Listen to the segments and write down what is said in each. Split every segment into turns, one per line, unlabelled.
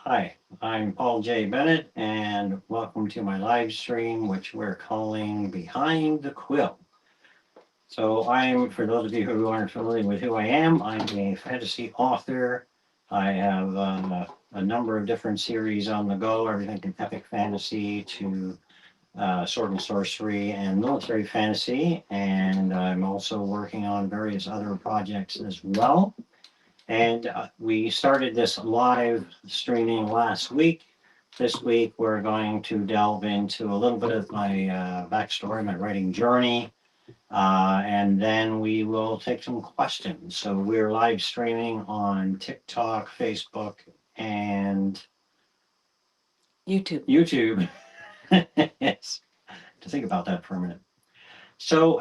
Hi, I'm Paul J. Bennett, and welcome to my live stream, which we're calling Behind the Quill. For those of you who aren't familiar with who I am, I'm a fantasy author. I have a number of different series on the go, everything from epic fantasy to sword and sorcery and military fantasy. And I'm also working on various other projects as well. And we started this live streaming last week. This week, we're going to delve into a little bit of my backstory, my writing journey, and then we will take some questions. So we're live streaming on TikTok, Facebook, and
YouTube.
YouTube. Yes, to think about that for a minute. So,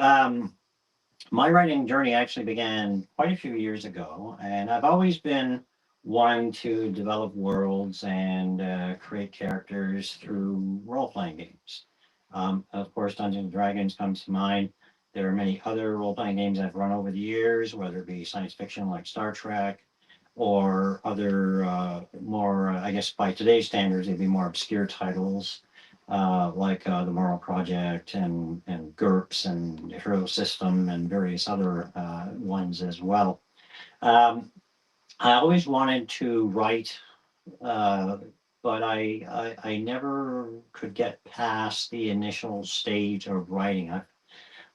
my writing journey actually began quite a few years ago, and I've always been one to develop worlds and create characters through role playing games. Of course, Dungeons and Dragons comes to mind. There are many other role playing games I've run over the years, whether it be science fiction like Star Trek or other more, I guess by today's standards, they'd be more obscure titles like the Moral Project and GURPS and Hero System and various other ones as well. Um, I always wanted to write, uh, but I never could get past the initial stage of writing. I've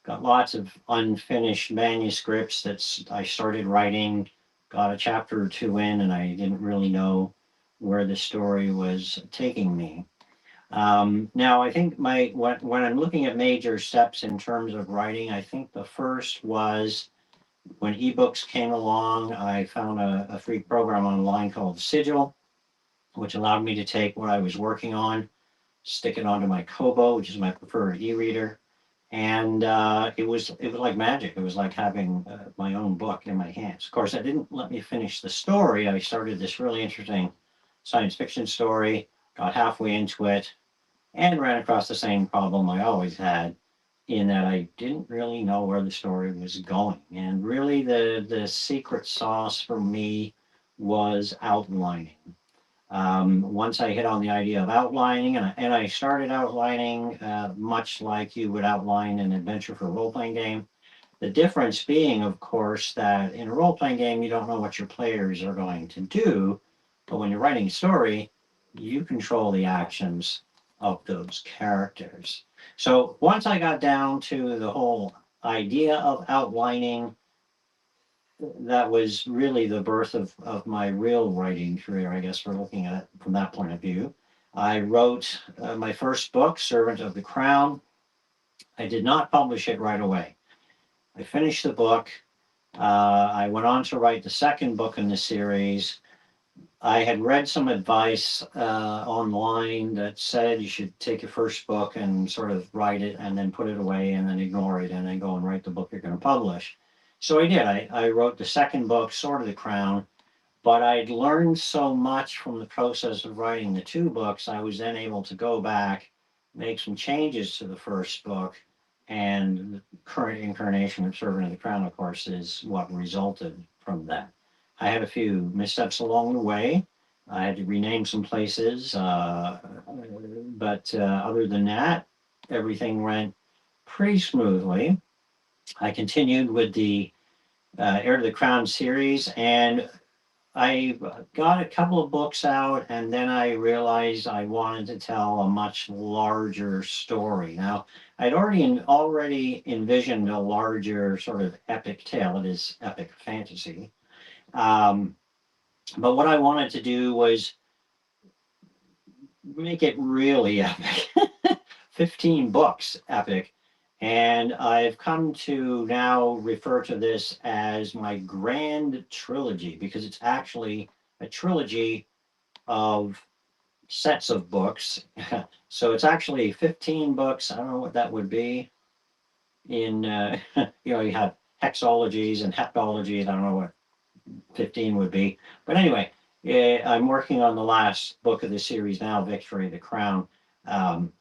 got lots of unfinished manuscripts that I started writing, got a chapter or two in, and I didn't really know where the story was taking me. Now, I think when I'm looking at major steps in terms of writing, I think the first was when ebooks came along. I found a free program online called Sigil, which allowed me to take what I was working on, stick it onto my Kobo, which is my preferred e-reader, and it was like magic. It was like having my own book in my hands. Of course, that didn't let me finish the story. I started this really interesting science fiction story, got halfway into it, and ran across the same problem I always had in that I didn't really know where the story was going. And really, the secret sauce for me was outlining. Once I hit on the idea of outlining, and I started outlining much like you would outline an adventure for a role playing game. The difference being, of course, that in a role playing game, you don't know what your players are going to do. But when you're writing a story, you control the actions of those characters. So once I got down to the whole idea of outlining, that was really the birth of my real writing career, I guess, for looking at it from that point of view. I wrote my first book, Servant of the Crown. I did not publish it right away. I finished the book. I went on to write the second book in the series. I had read some advice online that said you should take your first book and sort of write it and then put it away and then ignore it and then go and write the book you're going to publish. So I did. I wrote the second book, Sword of the Crown, but I'd learned so much from the process of writing the two books, I was then able to go back, make some changes to the first book, and the current incarnation of Servant of the Crown, of course, is what resulted from that. I had a few missteps along the way. I had to rename some places, but other than that, everything went pretty smoothly. I continued with the Heir to the Crown series, and I got a couple of books out, and then I realized I wanted to tell a much larger story. Now, I'd already envisioned a larger sort of epic tale. It is epic fantasy, um, but what I wanted to do was make it really epic. 15 books epic. And I've come to now refer to this as my grand trilogy because it's actually a trilogy of sets of books. So it's actually 15 books. I don't know what that would be in, you have hexologies and heptologies. I don't know what 15 would be. But anyway, I'm working on the last book of the series now, Victory of the Crown. Um,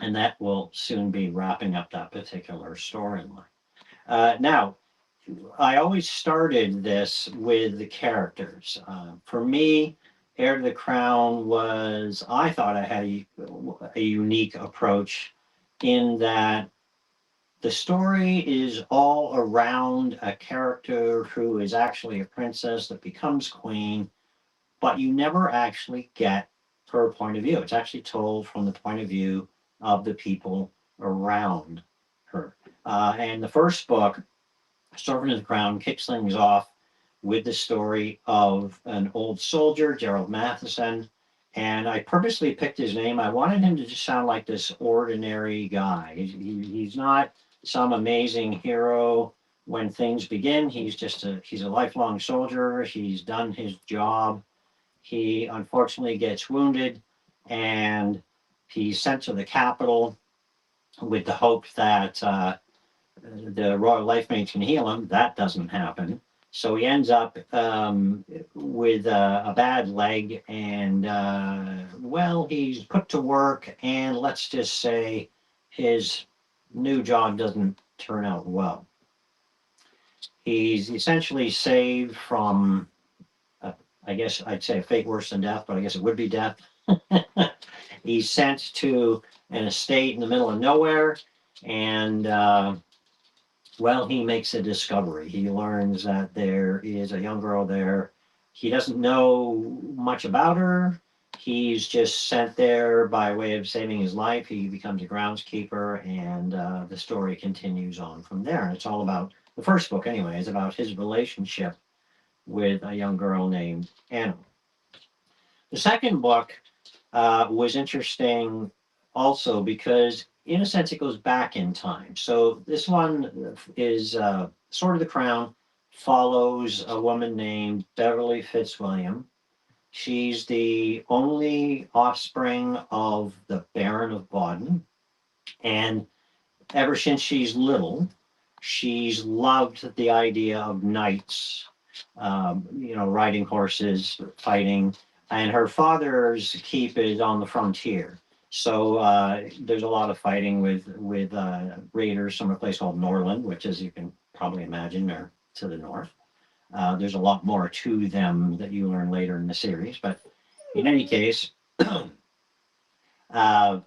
and that will soon be wrapping up that particular storyline. Now, I always started this with the characters. For me, Heir to the Crown was, I thought I had a unique approach in that the story is all around a character who is actually a princess that becomes queen, but you never actually get her point of view. It's actually told from the point of view of the people around her. And the first book, Servant of the Crown, kicks things off with the story of an old soldier, Gerald Matheson. And I purposely picked his name. I wanted him to just sound like this ordinary guy. He's not some amazing hero when things begin. He's a lifelong soldier. He's done his job. He unfortunately gets wounded, and he's sent to the capital with the hope that the royal life mates can heal him. That doesn't happen. So he ends up with a bad leg, and well, he's put to work, and let's just say his new job doesn't turn out well. He's essentially saved from, I guess I'd say a fate worse than death, but I guess it would be death. He's sent to an estate in the middle of nowhere, and well, he makes a discovery. He learns that there is a young girl there. He doesn't know much about her. He's just sent there by way of saving his life. He becomes a groundskeeper, and the story continues on from there. And it's all about, the first book anyway, is about his relationship with a young girl named Anna. The second book was interesting also because, in a sense, it goes back in time. So this one is Sword of the Crown, follows a woman named Beverly Fitzwilliam. She's the only offspring of the Baron of Baden, and ever since she's little, she's loved the idea of knights, riding horses, fighting. And her father's keep is on the frontier. So there's a lot of fighting with raiders from a place called Norland, which, as you can probably imagine, are to the north. There's a lot more to them that you learn later in the series. But in any case, uh,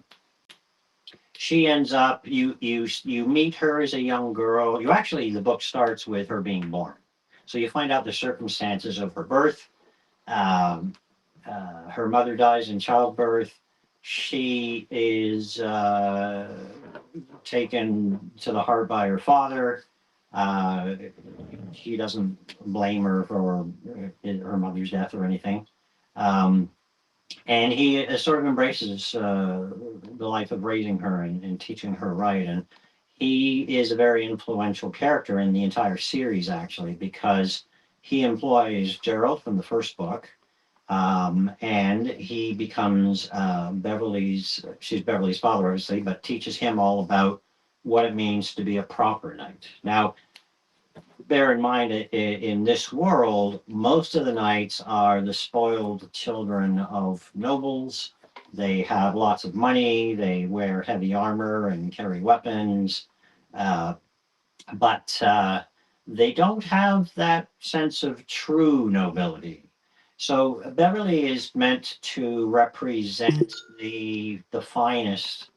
she ends up, you meet her as a young girl. You actually, the book starts with her being born. So you find out the circumstances of her birth. Um, Her mother dies in childbirth. She is taken to the heart by her father. He doesn't blame her for her mother's death or anything. Um, and he sort of embraces the life of raising her and teaching her right. And he is a very influential character in the entire series, actually, because he employs Gerald from the first book, and he becomes she's Beverly's father, obviously, but teaches him all about what it means to be a proper knight. Now, bear in mind, in this world, most of the knights are the spoiled children of nobles. They have lots of money, they wear heavy armor and carry weapons, uh, but they don't have that sense of true nobility. So Beverly is meant to represent the finest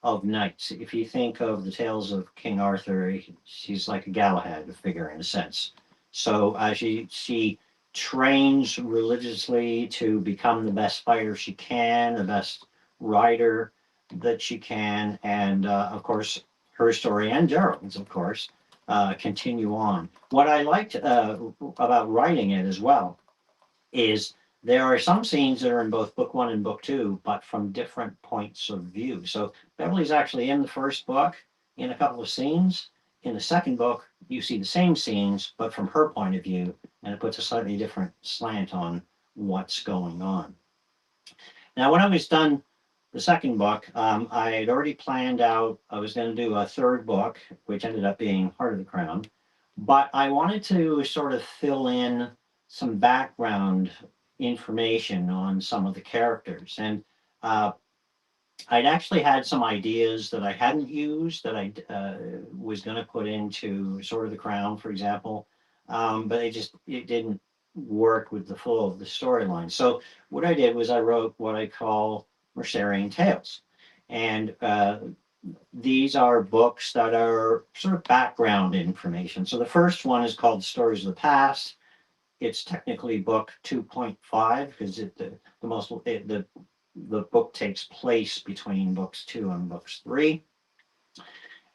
of knights. If you think of the tales of King Arthur, she's like a Galahad figure in a sense. So she trains religiously to become the best fighter she can, the best rider that she can, and of course her story and Gerald's, of course, continue on. What I liked about writing it as well is there are some scenes that are in both book one and book two, but from different points of view. So Beverly's actually in the first book in a couple of scenes. In the second book, you see the same scenes, but from her point of view, and it puts a slightly different slant on what's going on. Now, when I was done the second book, I had already planned out I was going to do a third book, which ended up being Heart of the Crown, but I wanted to sort of fill in some background information on some of the characters. And uh, I'd actually had some ideas that I hadn't used that I was going to put into Sword of the Crown, for example, but it didn't work with the flow of the storyline. So what I did was I wrote what I call Mercerian Tales. And these are books that are sort of background information. So the first one is called Stories of the Past. It's technically book 2.5 because the book takes place between books 2 and books 3.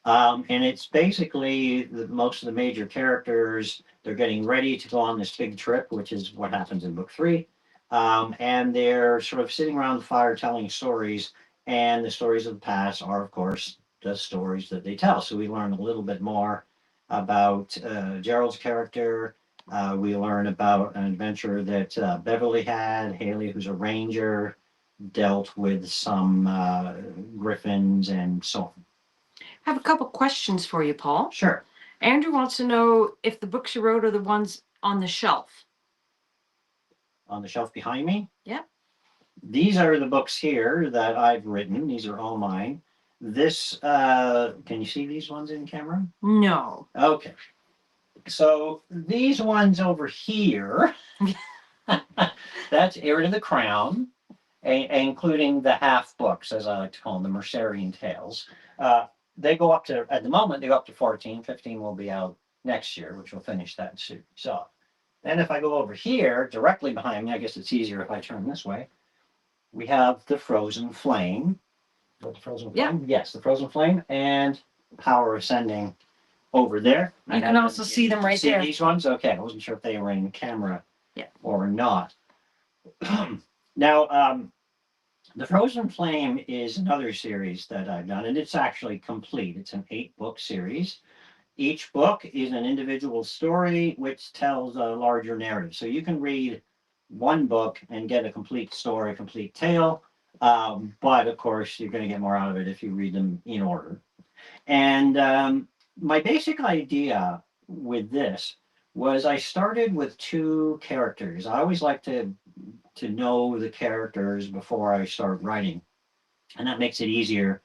And it's basically most of the major characters, they're getting ready to go on this big trip, which is what happens in book 3. And they're sort of sitting around the fire telling stories. And the stories of the past are, of course, the stories that they tell. So we learn a little bit more about Gerald's character. We learn about an adventure that Beverly had. Haley, who's a ranger, dealt with some griffins and so on.
I have a couple questions for you, Paul.
Sure.
Andrew wants to know if the books you wrote are the ones on the shelf.
On the shelf behind me?
Yep.
These are the books here that I've written. These are all mine. This, can you see these ones in camera?
No.
Okay. So these ones over here, that's Heir to the Crown, including the half books, as I like to call them, the Mercerian Tales. They go up to, at the moment, they go up to 14. 15 will be out next year, which will finish that series off. Then if I go over here, directly behind me, I guess it's easier if I turn this way, we have the Frozen Flame. The Frozen Flame?
Yeah.
Yes, the Frozen Flame and Power Ascending over there.
You can also see them right there.
These ones? Okay, I wasn't sure if they were in camera or not. Now, the Frozen Flame is another series that I've done, and it's actually complete. It's an 8-book series. Each book is an individual story which tells a larger narrative. So you can read one book and get a complete story, complete tale. But of course, you're going to get more out of it if you read them in order. And my basic idea with this was I started with 2 characters. I always like to know the characters before I start writing. And that makes it easier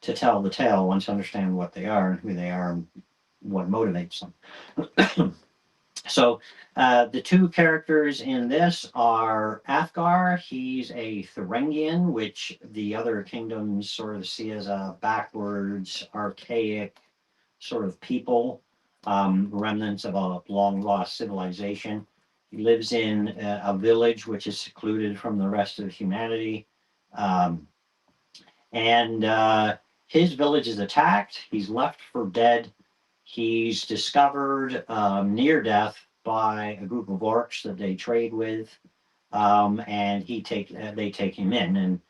to tell the tale once you understand what they are and who they are and what motivates them. So the 2 characters in this are Athgar. He's a Thuringian, which the other kingdoms sort of see as a backwards, archaic sort of people, remnants of a long lost civilization. He lives in a village which is secluded from the rest of humanity. And his village is attacked. He's left for dead. He's discovered near death by a group of orcs that they trade with, and they take him in, and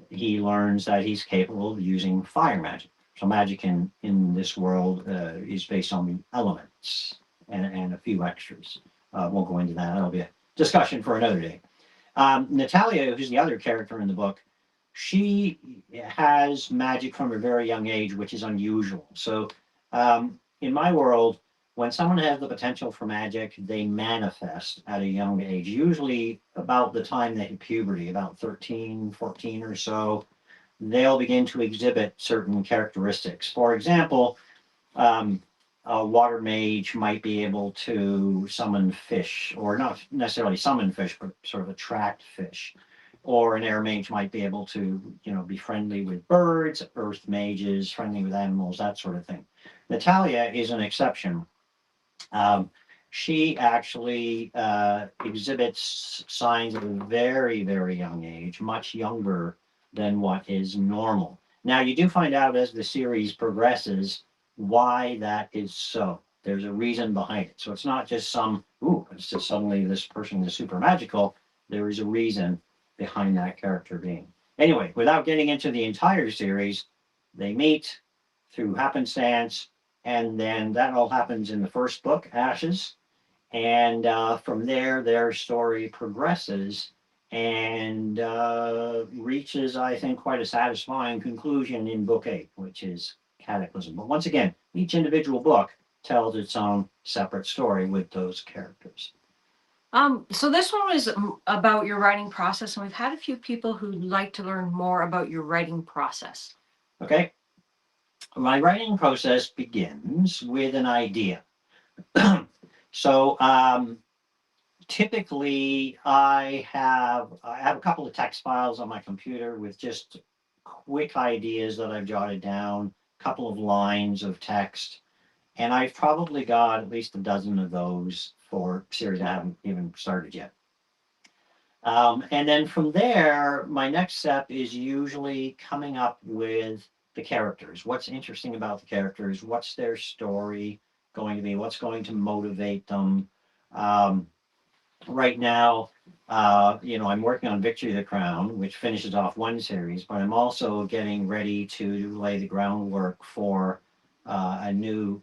he learns that he's capable of using fire magic. So magic in this world is based on the elements and a few extras. Won't go into that. That'll be a discussion for another day. Natalia, who's the other character in the book, she has magic from a very young age, which is unusual. So in my world, when someone has the potential for magic, they manifest at a young age, usually about the time they hit puberty, about 13, 14 or so. They'll begin to exhibit certain characteristics. For example, a water mage might be able to summon fish, or not necessarily summon fish, but sort of attract fish. Or an air mage might be able to, be friendly with birds, earth mages, friendly with animals, that sort of thing. Natalia is an exception. She actually exhibits signs at a very, very young age, much younger than what is normal. Now, you do find out as the series progresses why that is so. There's a reason behind it. So it's not just it's just suddenly this person is super magical. There is a reason behind that character being. Anyway, without getting into the entire series, they meet through happenstance, and then that all happens in the first book, Ashes. And from there, their story progresses and reaches, I think, quite a satisfying conclusion in book 8, which is Cataclysm. But once again, each individual book tells its own separate story with those characters.
So this one was about your writing process, and we've had a few people who'd like to learn more about your writing process.
Okay. My writing process begins with an idea. So Typically, I have a couple of text files on my computer with just quick ideas that I've jotted down, a couple of lines of text, and I've probably got at least a dozen of those for series I haven't even started yet. And then from there, my next step is usually coming up with the characters. What's interesting about the characters? What's their story going to be? What's going to motivate them? Um, right now, I'm working on Victory of the Crown, which finishes off one series, but I'm also getting ready to lay the groundwork for a new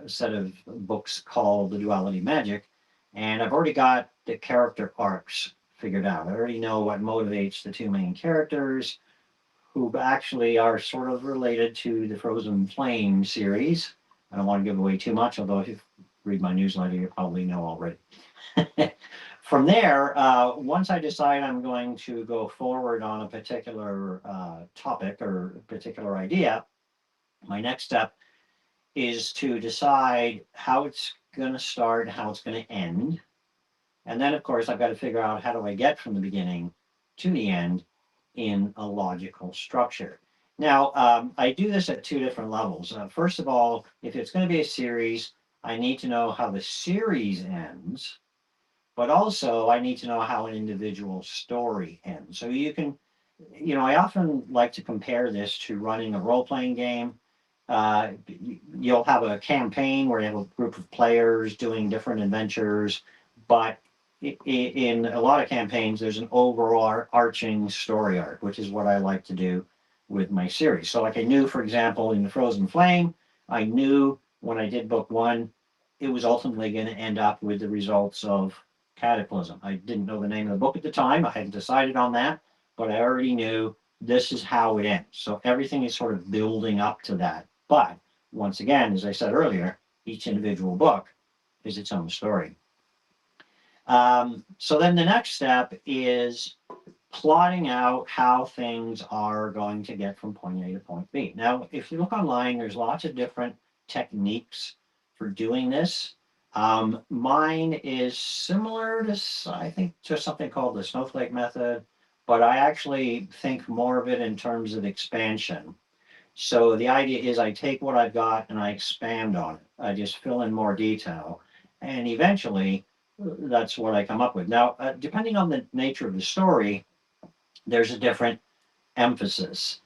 set of books called The Duality Magic. And I've already got the character arcs figured out. I already know what motivates the two main characters, who actually are sort of related to the Frozen Flame series. I don't want to give away too much, although if you read my newsletter, you probably know already. From there, once I decide I'm going to go forward on a particular topic or a particular idea, my next step is to decide how it's going to start, how it's going to end. And then, of course, I've got to figure out how do I get from the beginning to the end in a logical structure. Now, I do this at two different levels. First of all, if it's going to be a series, I need to know how the series ends, but also I need to know how an individual story ends. So I often like to compare this to running a role playing game. You'll have a campaign where you have a group of players doing different adventures, but in a lot of campaigns, there's an overall arching story arc, which is what I like to do with my series. So, like I knew, for example, in the Frozen Flame, I knew when I did book one, it was ultimately going to end up with the results of Cataclysm. I didn't know the name of the book at the time. I hadn't decided on that, but I already knew this is how it ends. So everything is sort of building up to that. But once again, as I said earlier, each individual book is its own story. So then the next step is plotting out how things are going to get from point A to point B. Now, if you look online, there's lots of different techniques for doing this. Mine is similar to, I think, to something called the snowflake method, but I actually think more of it in terms of expansion. So the idea is I take what I've got and I expand on it. I just fill in more detail. And eventually, that's what I come up with. Now, depending on the nature of the story, there's a different emphasis.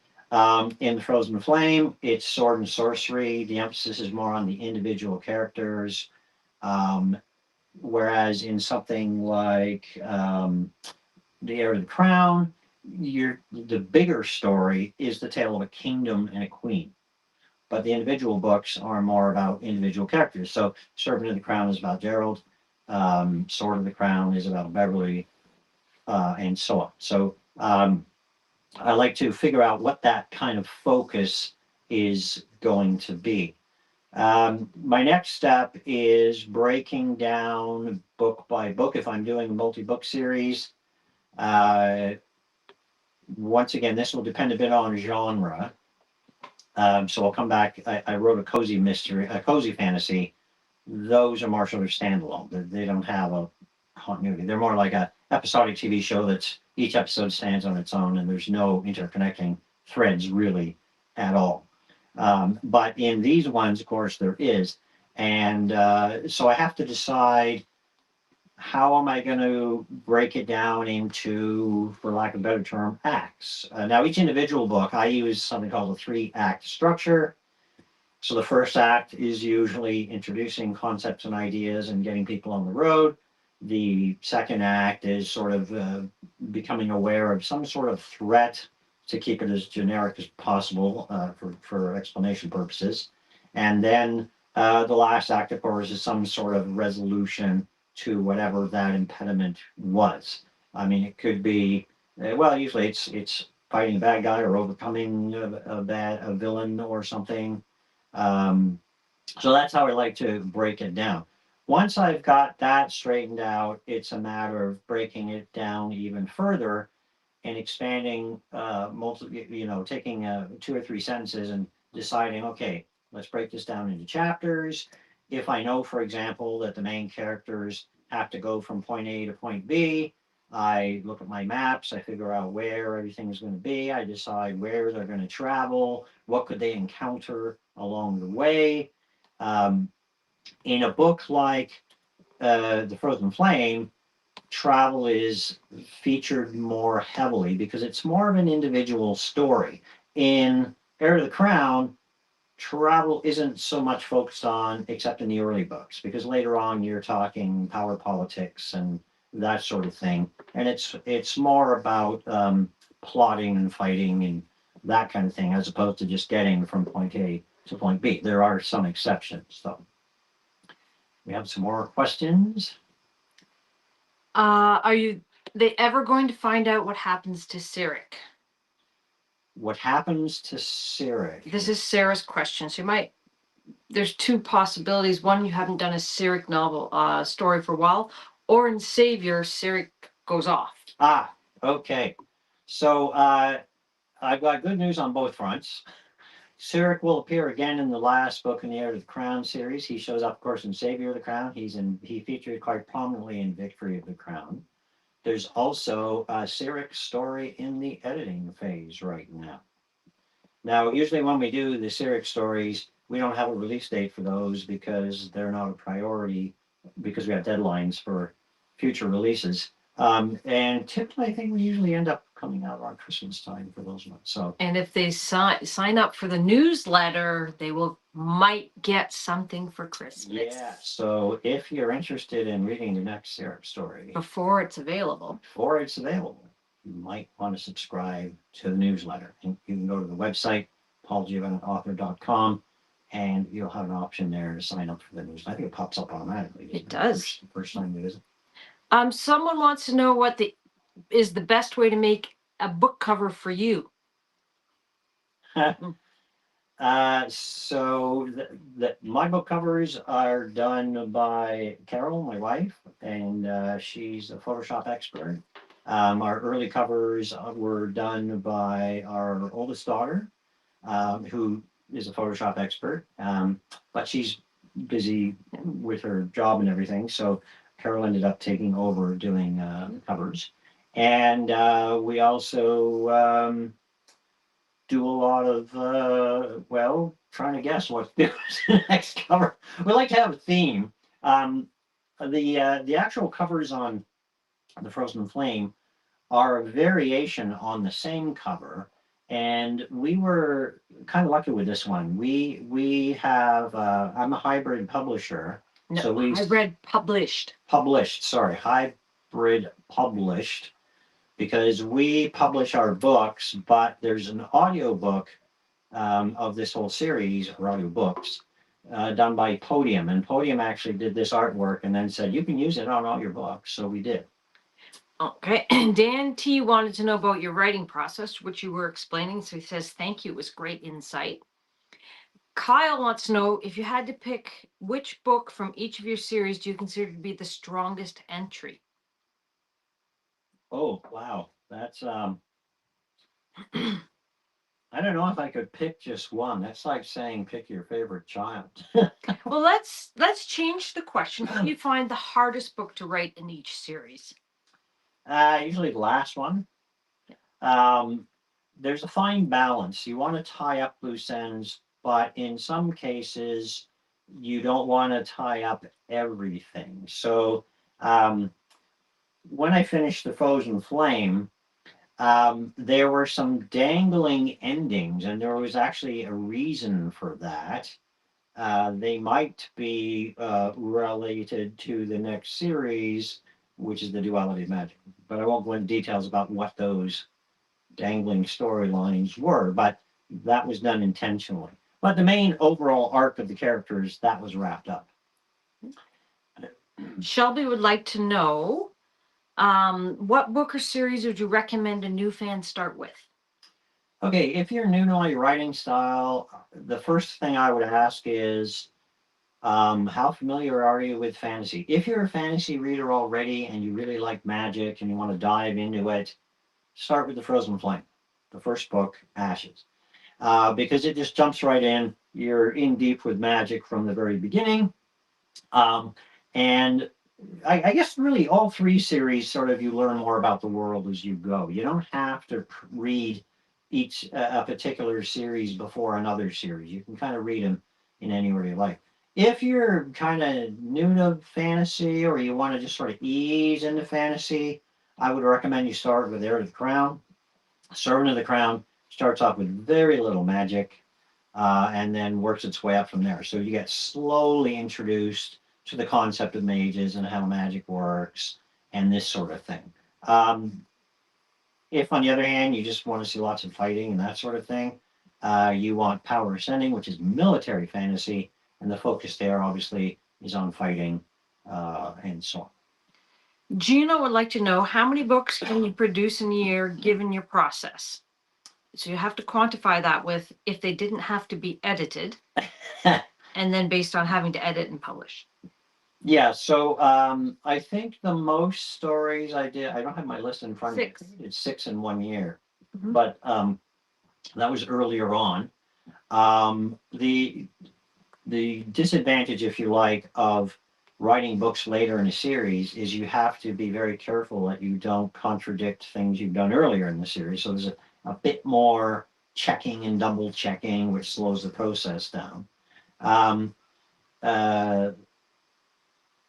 In Frozen Flame, it's sword and sorcery. The emphasis is more on the individual characters. Um, Whereas in something like The Heir of the Crown, the bigger story is the tale of a kingdom and a queen. But the individual books are more about individual characters. So Servant of the Crown is about Gerald. Sword of the Crown is about Beverly, and so on. So I like to figure out what that kind of focus is going to be. My next step is breaking down book by book. If I'm doing a multi-book series, uh, once again, this will depend a bit on genre. So I'll come back. I wrote a cozy mystery, a cozy fantasy. Those are more sort of standalone. They don't have a continuity. They're more like a episodic TV show that's each episode stands on its own, and there's no interconnecting threads really at all. But in these ones, of course, there is, and so I have to decide how am I going to break it down into, for lack of a better term, acts. Now, each individual book, I use something called a three-act structure. So the first act is usually introducing concepts and ideas and getting people on the road. The second act is sort of becoming aware of some sort of threat to keep it as generic as possible for explanation purposes. And then the last act, of course, is some sort of resolution to whatever that impediment was. I mean, it could be, well, usually it's fighting a bad guy or overcoming a villain or something. um, so that's how I like to break it down. Once I've got that straightened out, it's a matter of breaking it down even further and expanding, taking two or three sentences and deciding, okay, let's break this down into chapters. If I know, for example, that the main characters have to go from point A to point B. I look at my maps, I figure out where everything's going to be, I decide where they're going to travel, what could they encounter along the way. Um, in a book like The Frozen Flame, travel is featured more heavily because it's more of an individual story. In Heir to the Crown, travel isn't so much focused on, except in the early books, because later on you're talking power politics and that sort of thing, and it's more about plotting and fighting and that kind of thing, as opposed to just getting from point A to point B. There are some exceptions, though. We have some more questions.
Are you they ever going to find out what happens to Cyric?
What happens to Cyric?
This is Sarah's question. So you might there's two possibilities. One, you haven't done a Cyric novel story for a while, or in Savior, Cyric goes off.
Ah, okay. So I've got good news on both fronts. Cyric will appear again in the last book in the Heir to the Crown series. He shows up, of course, in Savior of the Crown. He featured quite prominently in Victory of the Crown. There's also a Cyric story in the editing phase right now. Now, usually when we do the Cyric stories, we don't have a release date for those because they're not a priority because we have deadlines for future releases. And typically, I think we usually end up coming out around Christmas time for those ones. So,
And if they sign up for the newsletter, they might get something for Christmas.
yeah. So if you're interested in reading the next Cyric story
Before it's available.
you might want to subscribe to the newsletter. And you can go to the website, paulgiovanauthor.com, and you'll have an option there to sign up for the newsletter. I think it pops up automatically.
It does.
First time you visit.
Someone wants to know what is the best way to make a book cover for you.
So my book covers are done by Carol, my wife, and she's a Photoshop expert. Our early covers were done by our oldest daughter, who is a Photoshop expert, but she's busy with her job and everything. So Carol ended up taking over doing covers, and we also do a lot of trying to guess what to do the next cover. We like to have a theme. The actual covers on the Frozen Flame are a variation on the same cover, and we were kind of lucky with this one. We have I'm a hybrid publisher,
No,
so
I read published.
Hybrid published, because we publish our books, but there's an audio book of this whole series, or audio books, done by Podium, and Podium actually did this artwork and then said you can use it on all your books, so we did.
Okay, and Dan T wanted to know about your writing process, which you were explaining. So he says, thank you, it was great insight. Kyle wants to know if you had to pick which book from each of your series do you consider to be the strongest entry?
Oh, wow. That's I don't know if I could pick just one. That's like saying pick your favorite child.
Well, let's change the question. What do you find the hardest book to write in each series?
Usually the last one. Um, there's a fine balance. You want to tie up loose ends, but in some cases, you don't want to tie up everything. So um, when I finished The Frozen Flame, there were some dangling endings, and there was actually a reason for that. They might be related to the next series, which is the Duality of Magic. But I won't go into details about what those dangling storylines were, but that was done intentionally. But the main overall arc of the characters, that was wrapped up.
Shelby would like to know what book or series would you recommend a new fan start with?
Okay, if you're new to my writing style, the first thing I would ask is how familiar are you with fantasy? If you're a fantasy reader already and you really like magic and you want to dive into it, start with The Frozen Flame, the first book, Ashes, because it just jumps right in. You're in deep with magic from the very beginning. And I guess really all three series sort of you learn more about the world as you go. You don't have to read each a particular series before another series. You can kind of read them in any order you like. If you're kind of new to fantasy or you want to just sort of ease into fantasy, I would recommend you start with Heir to the Crown. Servant of the Crown starts off with very little magic and then works its way up from there. So you get slowly introduced to the concept of mages and how magic works and this sort of thing. Um, if, on the other hand, you just want to see lots of fighting and that sort of thing, you want Power Ascending, which is military fantasy, and the focus there obviously is on fighting and so on.
Gina would like to know how many books can you produce in a year given your process? So you have to quantify that with if they didn't have to be edited, and then based on having to edit and publish.
Yeah, so I think the most stories I did, I don't have my list in front
Six.
of me. It's 6 in 1 year,
Mhm.
but that was earlier on. Um, the the disadvantage, if you like, of writing books later in a series is you have to be very careful that you don't contradict things you've done earlier in the series. So there's a bit more checking and double checking, which slows the process down. Um, uh,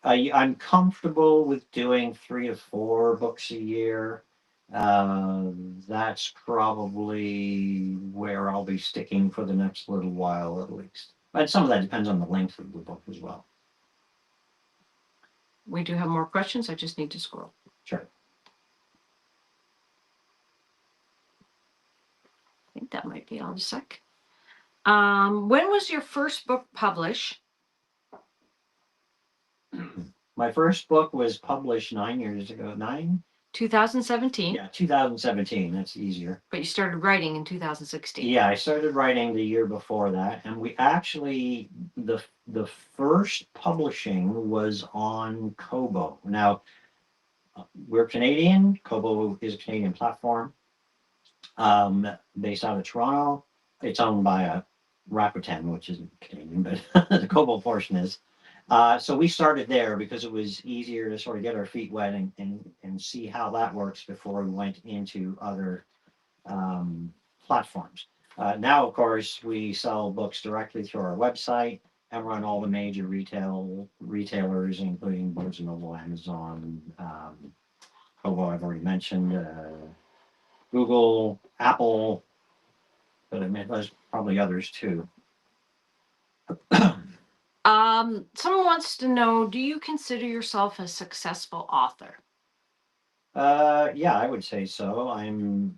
I'm comfortable with doing 3 to 4 books a year. That's probably where I'll be sticking for the next little while at least. But some of that depends on the length of the book as well.
We do have more questions. I just need to scroll.
Sure.
I think that might be all a sec. When was your first book published?
My first book was published 9 years ago. 9?
2017.
Yeah, 2017. That's easier.
But you started writing in 2016.
Yeah, I started writing the year before that, and we actually the first publishing was on Kobo. Now we're Canadian. Kobo is a Canadian platform based out of Toronto. It's owned by a Rakuten, which isn't Canadian, but the Kobo portion is. So we started there because it was easier to sort of get our feet wet and see how that works before we went into other platforms. Now, of course, we sell books directly through our website and run all the major retailers, including Barnes and Noble, Amazon, Kobo. I've already mentioned, Google, Apple, but I mean, there's probably others too.
Someone wants to know, do you consider yourself a successful author?
Yeah, I would say so. I'm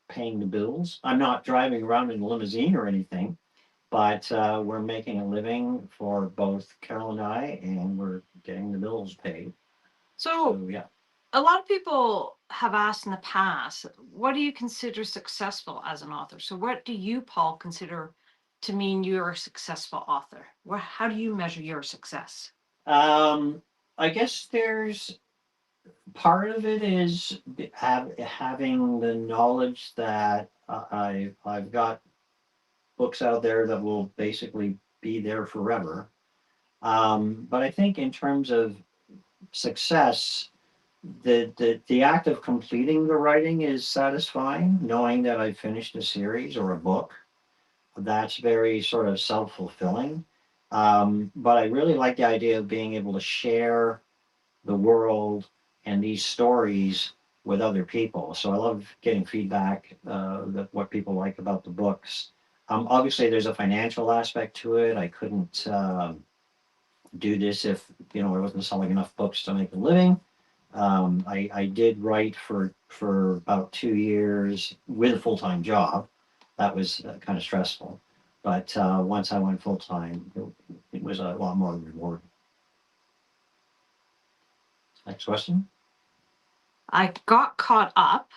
paying the bills. I'm not driving around in a limousine or anything, but we're making a living for both Carol and I, and we're getting the bills paid.
So
yeah.
a lot of people have asked in the past, what do you consider successful as an author? So what do you, Paul, consider to mean you're a successful author? How do you measure your success?
I guess there's part of it is having the knowledge that I've got books out there that will basically be there forever. But I think in terms of success, the act of completing the writing is satisfying, knowing that I finished a series or a book. That's very sort of self-fulfilling. But I really like the idea of being able to share the world and these stories with other people. So I love getting feedback that what people like about the books. Obviously, there's a financial aspect to it. I couldn't do this if I wasn't selling enough books to make a living. I did write for about 2 years with a full time job. That was kind of stressful, but once I went full time, it was a lot more rewarding. Next question.
I got caught up.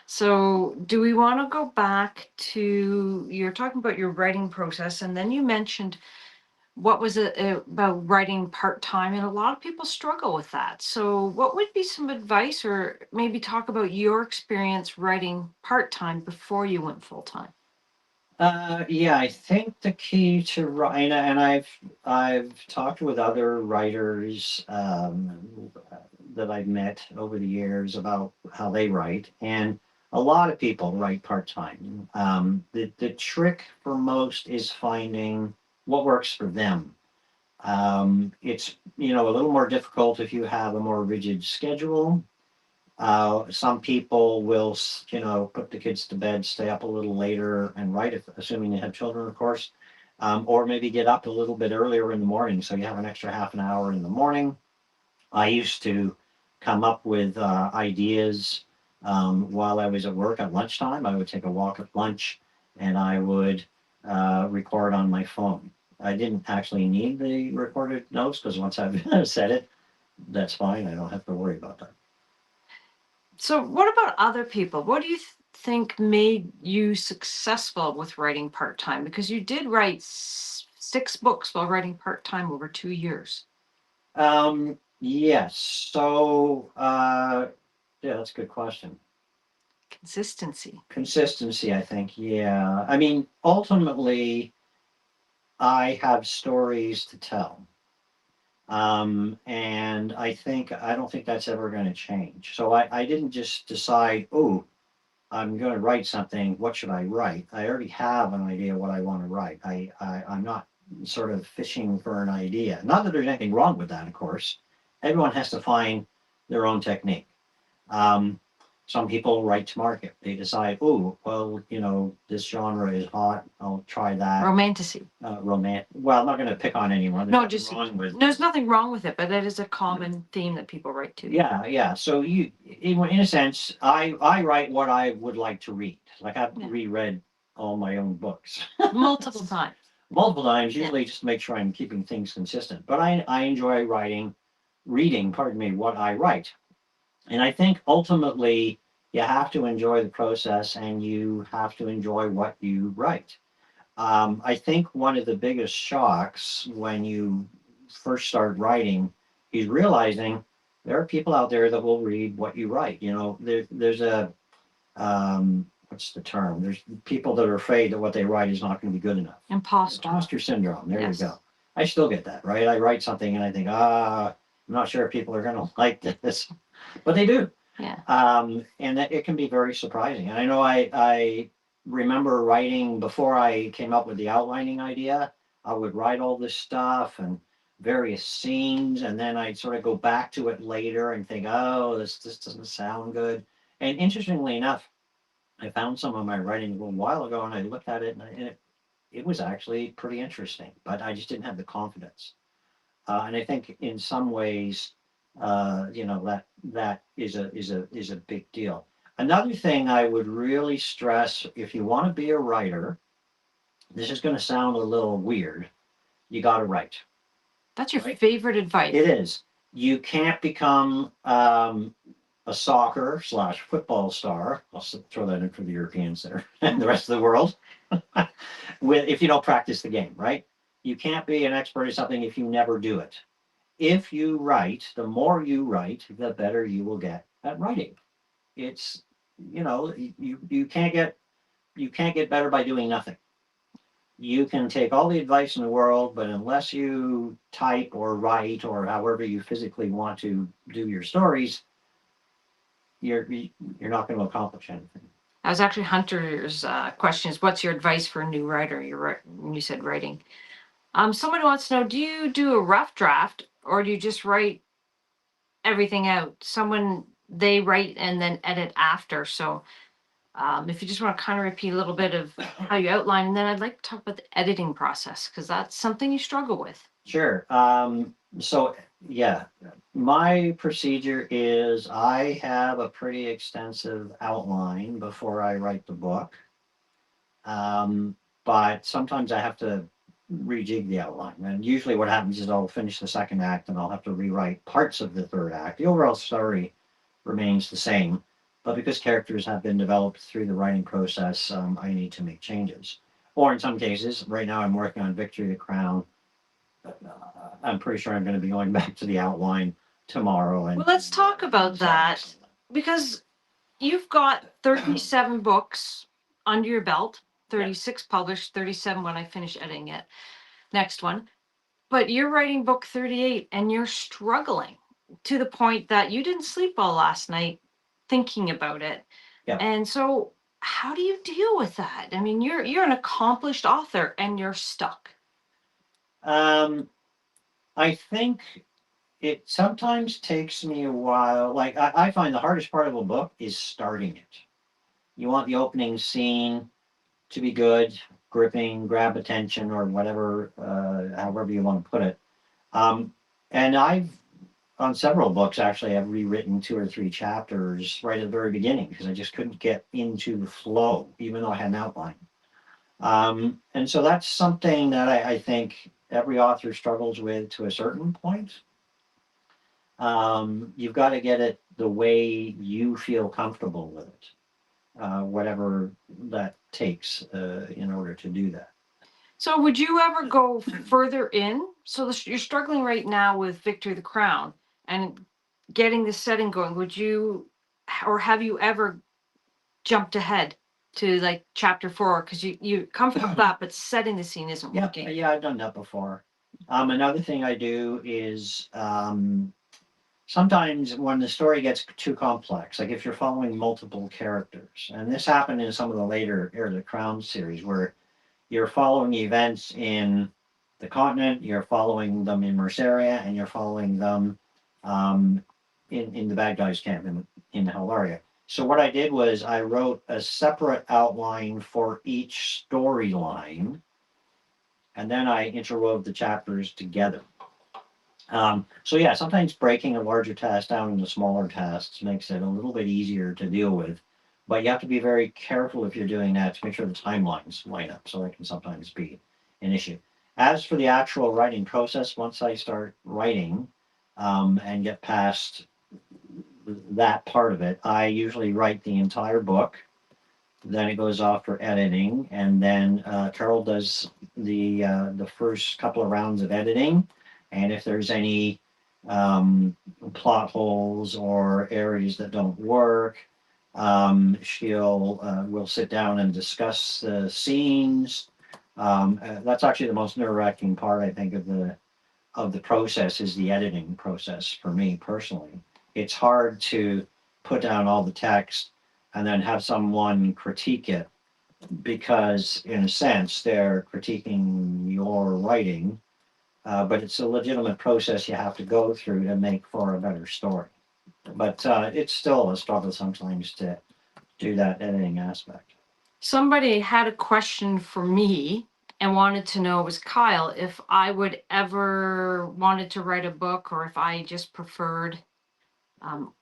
So do we want to go back to, you're talking about your writing process, and then you mentioned what was it about writing part-time, and a lot of people struggle with that. So what would be some advice, or maybe talk about your experience writing part-time before you went full-time?
Yeah, I think the key to writing, and I've talked with other writers that I've met over the years about how they write, and a lot of people write part time. The trick for most is finding what works for them. It's a little more difficult if you have a more rigid schedule. Some people will, put the kids to bed, stay up a little later and write, if, assuming they have children, of course, or maybe get up a little bit earlier in the morning, so you have an extra half an hour in the morning. I used to come up with ideas while I was at work at lunchtime. I would take a walk at lunch, and I would record on my phone. I didn't actually need the recorded notes because once I've said it, that's fine. I don't have to worry about that.
So, what about other people? What do you think made you successful with writing part time? Because you did write 6 books while writing part time over 2 years.
Yes. So, yeah, that's a good question.
Consistency.
Consistency, I think. Yeah. I mean, ultimately, I have stories to tell. And I don't think that's ever going to change. So I didn't just decide, oh, I'm going to write something. What should I write? I already have an idea what I want to write. I'm not sort of fishing for an idea. Not that there's anything wrong with that, of course. Everyone has to find their own technique. Um, some people write to market. They decide, oh, well, this genre is hot. I'll try that.
Romantasy.
Well, I'm not going to pick on anyone. There's
No,
nothing
just
wrong with.
there's nothing wrong with it, but that is a common theme that people write to.
Yeah, yeah. So in a sense, I write what I would like to read. Like I've
Yeah.
reread all my own books
Multiple times.
multiple times, usually just to make sure I'm keeping things consistent. But I enjoy reading, pardon me, what I write. And I think ultimately you have to enjoy the process and you have to enjoy what you write. I think one of the biggest shocks when you first start writing is realizing there are people out there that will read what you write. There's a what's the term? There's people that are afraid that what they write is not going to be good enough. Imposter syndrome. There
Yes.
you go. I still get that, right? I write something and I think, I'm not sure if people are going to like this, but they do.
Yeah.
And that it can be very surprising. And I know I remember writing before I came up with the outlining idea. I would write all this stuff and various scenes, and then I'd sort of go back to it later and think, oh, this doesn't sound good. And interestingly enough, I found some of my writing a little while ago, and I looked at it, and it was actually pretty interesting, but I just didn't have the confidence. And I think in some ways, that is a big deal. Another thing I would really stress, if you want to be a writer, this is going to sound a little weird. You got to write.
That's your favorite advice.
It is. You can't become a soccer/football star. I'll throw that in for the Europeans there and the rest of the world. If you don't practice the game, right? You can't be an expert at something if you never do it. If you write, the more you write, the better you will get at writing. It's you can't get better by doing nothing. You can take all the advice in the world, but unless you type or write or however you physically want to do your stories, you're not going to accomplish anything.
That was actually Hunter's question is, what's your advice for a new writer? You said writing. Someone wants to know, do you do a rough draft or do you just write everything out? They write and then edit after. So if you just want to kind of repeat a little bit of how you outline, and then I'd like to talk about the editing process because that's something you struggle with.
Sure. So yeah, my procedure is I have a pretty extensive outline before I write the book. But sometimes I have to rejig the outline. And usually what happens is I'll finish the second act and I'll have to rewrite parts of the third act. The overall story remains the same, but because characters have been developed through the writing process, I need to make changes. Or in some cases, right now I'm working on Victory the Crown. I'm pretty sure I'm going to be going back to the outline tomorrow. And
well, let's talk about that because you've got 37 books under your belt. 36 published, 37 when I finish editing it. Next one. But you're writing book 38 and you're struggling to the point that you didn't sleep all last night thinking about it.
Yeah.
And so how do you deal with that? I mean, you're an accomplished author and you're stuck.
I think it sometimes takes me a while. Like I find the hardest part of a book is starting it. You want the opening scene to be good, gripping, grab attention, or whatever, however you want to put it. And I've on several books actually I've rewritten 2 or 3 chapters right at the very beginning because I just couldn't get into the flow, even though I had an outline. And so that's something that I think every author struggles with to a certain point. You've got to get it the way you feel comfortable with it, whatever that takes in order to do that.
So would you ever go further in? So you're struggling right now with Victor the Crown and getting the setting going. Would you, or have you ever jumped ahead to like chapter 4? Because you're comfortable with that, but setting the scene isn't
Yeah,
working.
yeah, I've done that before. Another thing I do is sometimes when the story gets too complex, like if you're following multiple characters, and this happened in some of the later Heir of the Crown series, where you're following events in the continent, you're following them in Merceria, and you're following them um, in the bad guys' camp in Hilaria. So what I did was I wrote a separate outline for each storyline, and then I interwove the chapters together. So yeah, sometimes breaking a larger task down into smaller tasks makes it a little bit easier to deal with. But you have to be very careful if you're doing that to make sure the timelines line up. So that can sometimes be an issue. As for the actual writing process, once I start writing and get past that part of it, I usually write the entire book. Then it goes off for editing, and then Carol does the first couple of rounds of editing, and if there's any plot holes or areas that don't work, she'll we'll sit down and discuss the scenes. That's actually the most nerve-wracking part, I think, of the process is the editing process for me personally. It's hard to put down all the text and then have someone critique it because, in a sense, they're critiquing your writing, but it's a legitimate process you have to go through to make for a better story. But it's still a struggle sometimes to do that editing aspect.
Somebody had a question for me and wanted to know, was Kyle, if I would ever wanted to write a book or if I just preferred um,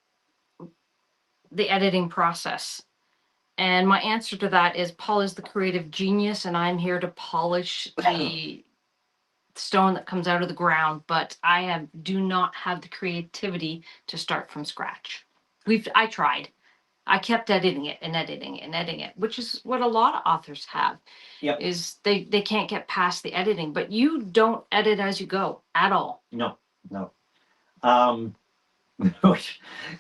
the editing process. And my answer to that is Paul is the creative genius, and I'm here to polish the stone that comes out of the ground. But do not have the creativity to start from scratch. I tried. I kept editing it and editing it and editing it, which is what a lot of authors have.
Yep.
Is they can't get past the editing, but you don't edit as you go at all.
No, no.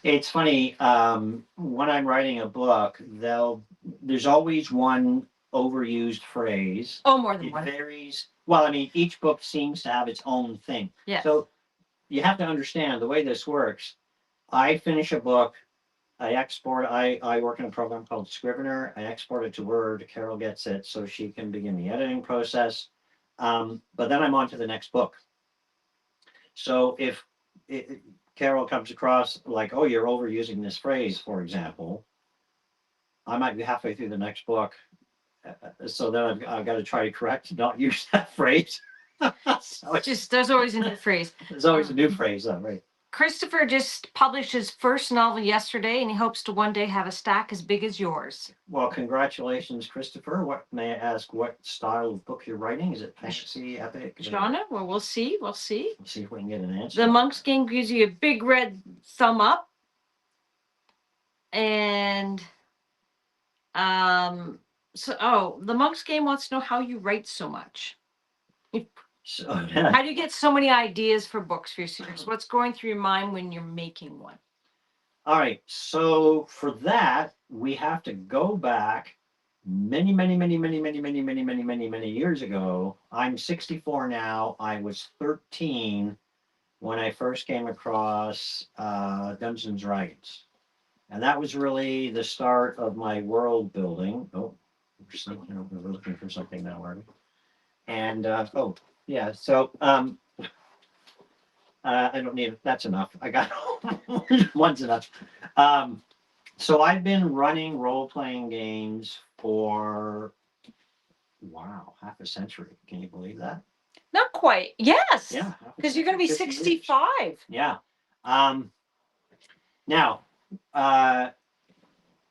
It's funny, when I'm writing a book, there's always one overused phrase.
Oh, more than
It
one.
varies. Well, I mean, each book seems to have its own thing.
Yeah.
So you have to understand the way this works. I finish a book, I work in a program called Scrivener. I export it to Word. Carol gets it so she can begin the editing process. But then I'm on to the next book. So if Carol comes across like, oh, you're overusing this phrase, for example, I might be halfway through the next book. So then I've got to try to correct to not use that phrase. So
There's always a new phrase.
There's always a new phrase, though, right?
Christopher just published his first novel yesterday, and he hopes to one day have a stack as big as yours.
Well, congratulations, Christopher. What may I ask? What style of book you're writing? Is it fantasy, epic?
Shauna, well, we'll see.
We'll see if we can get an answer.
The Monk's Game gives you a big red thumb up, and the Monk's Game wants to know how you write so much.
So,
how do you get so many ideas for books for your series? What's going through your mind when you're making one?
All right. So for that, we have to go back many years ago. I'm 64 now. I was 13 when I first came across Dungeons and Dragons. And that was really the start of my world building. Oh, we're looking for something now, are we? And oh, yeah. So I don't need it. That's enough. I got one's enough. Um, so I've been running role playing games for wow, half a century. Can you believe that?
Not quite. Yes.
Yeah,
Because you're going to be
50 years.
65.
Yeah. Um, now, uh,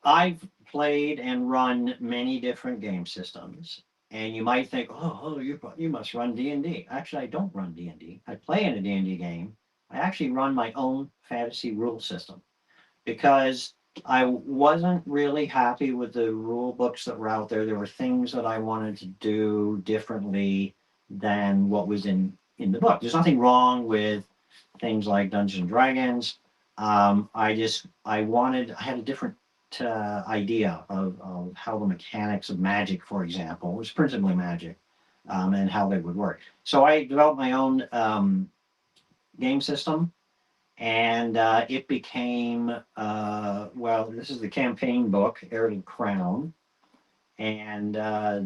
I've played and run many different game systems, and you might think, oh, you must run D&D. Actually, I don't run D&D. I play in a D&D game. I actually run my own fantasy rule system because I wasn't really happy with the rule books that were out there. There were things that I wanted to do differently than what was in the book. There's nothing wrong with things like Dungeons and Dragons. I had a different idea of how the mechanics of magic, for example, was principally magic, and how they would work. So I developed my own game system, and it became well. This is the campaign book, Heir to the Crown, and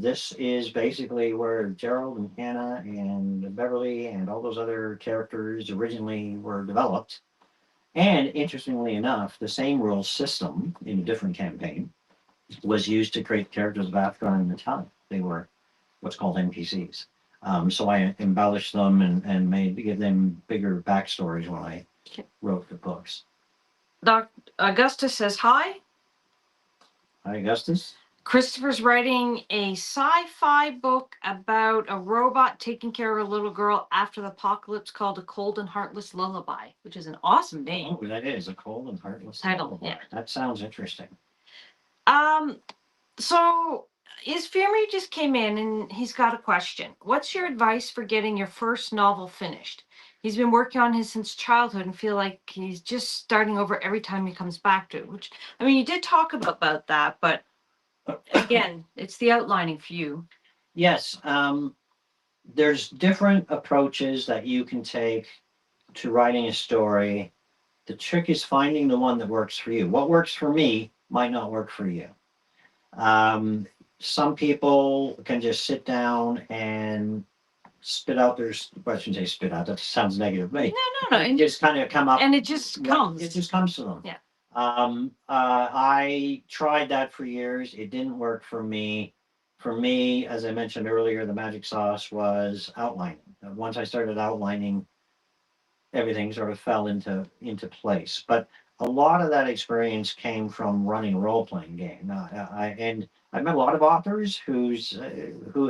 this is basically where Gerald and Hannah and Beverly and all those other characters originally were developed. And interestingly enough, the same rule system in a different campaign was used to create the characters of Athgar and Natalia. They were what's called NPCs. So I embellished them and made give them bigger backstories when I wrote the books.
Doc Augustus says hi.
Hi, Augustus.
Christopher's writing a sci-fi book about a robot taking care of a little girl after the apocalypse called A Cold and Heartless Lullaby, which is an awesome name.
Oh, that is A Cold and Heartless
Title,
Lullaby.
yeah.
That sounds interesting.
So his family just came in and he's got a question. What's your advice for getting your first novel finished? He's been working on his since childhood and feel like he's just starting over every time he comes back to it, which, I mean, you did talk about that, but again, it's the outlining for you.
Yes, there's different approaches that you can take to writing a story. The trick is finding the one that works for you. What works for me might not work for you. Some people can just sit down and spit out their, well, I shouldn't say spit out, that sounds negative. But
No. And
just kind of come up.
And it just comes.
It just comes to them.
Yeah.
I tried that for years. It didn't work for me. For me, as I mentioned earlier, the magic sauce was outlining. Once I started outlining, everything sort of fell into place. But a lot of that experience came from running a role playing game. I've met a lot of authors who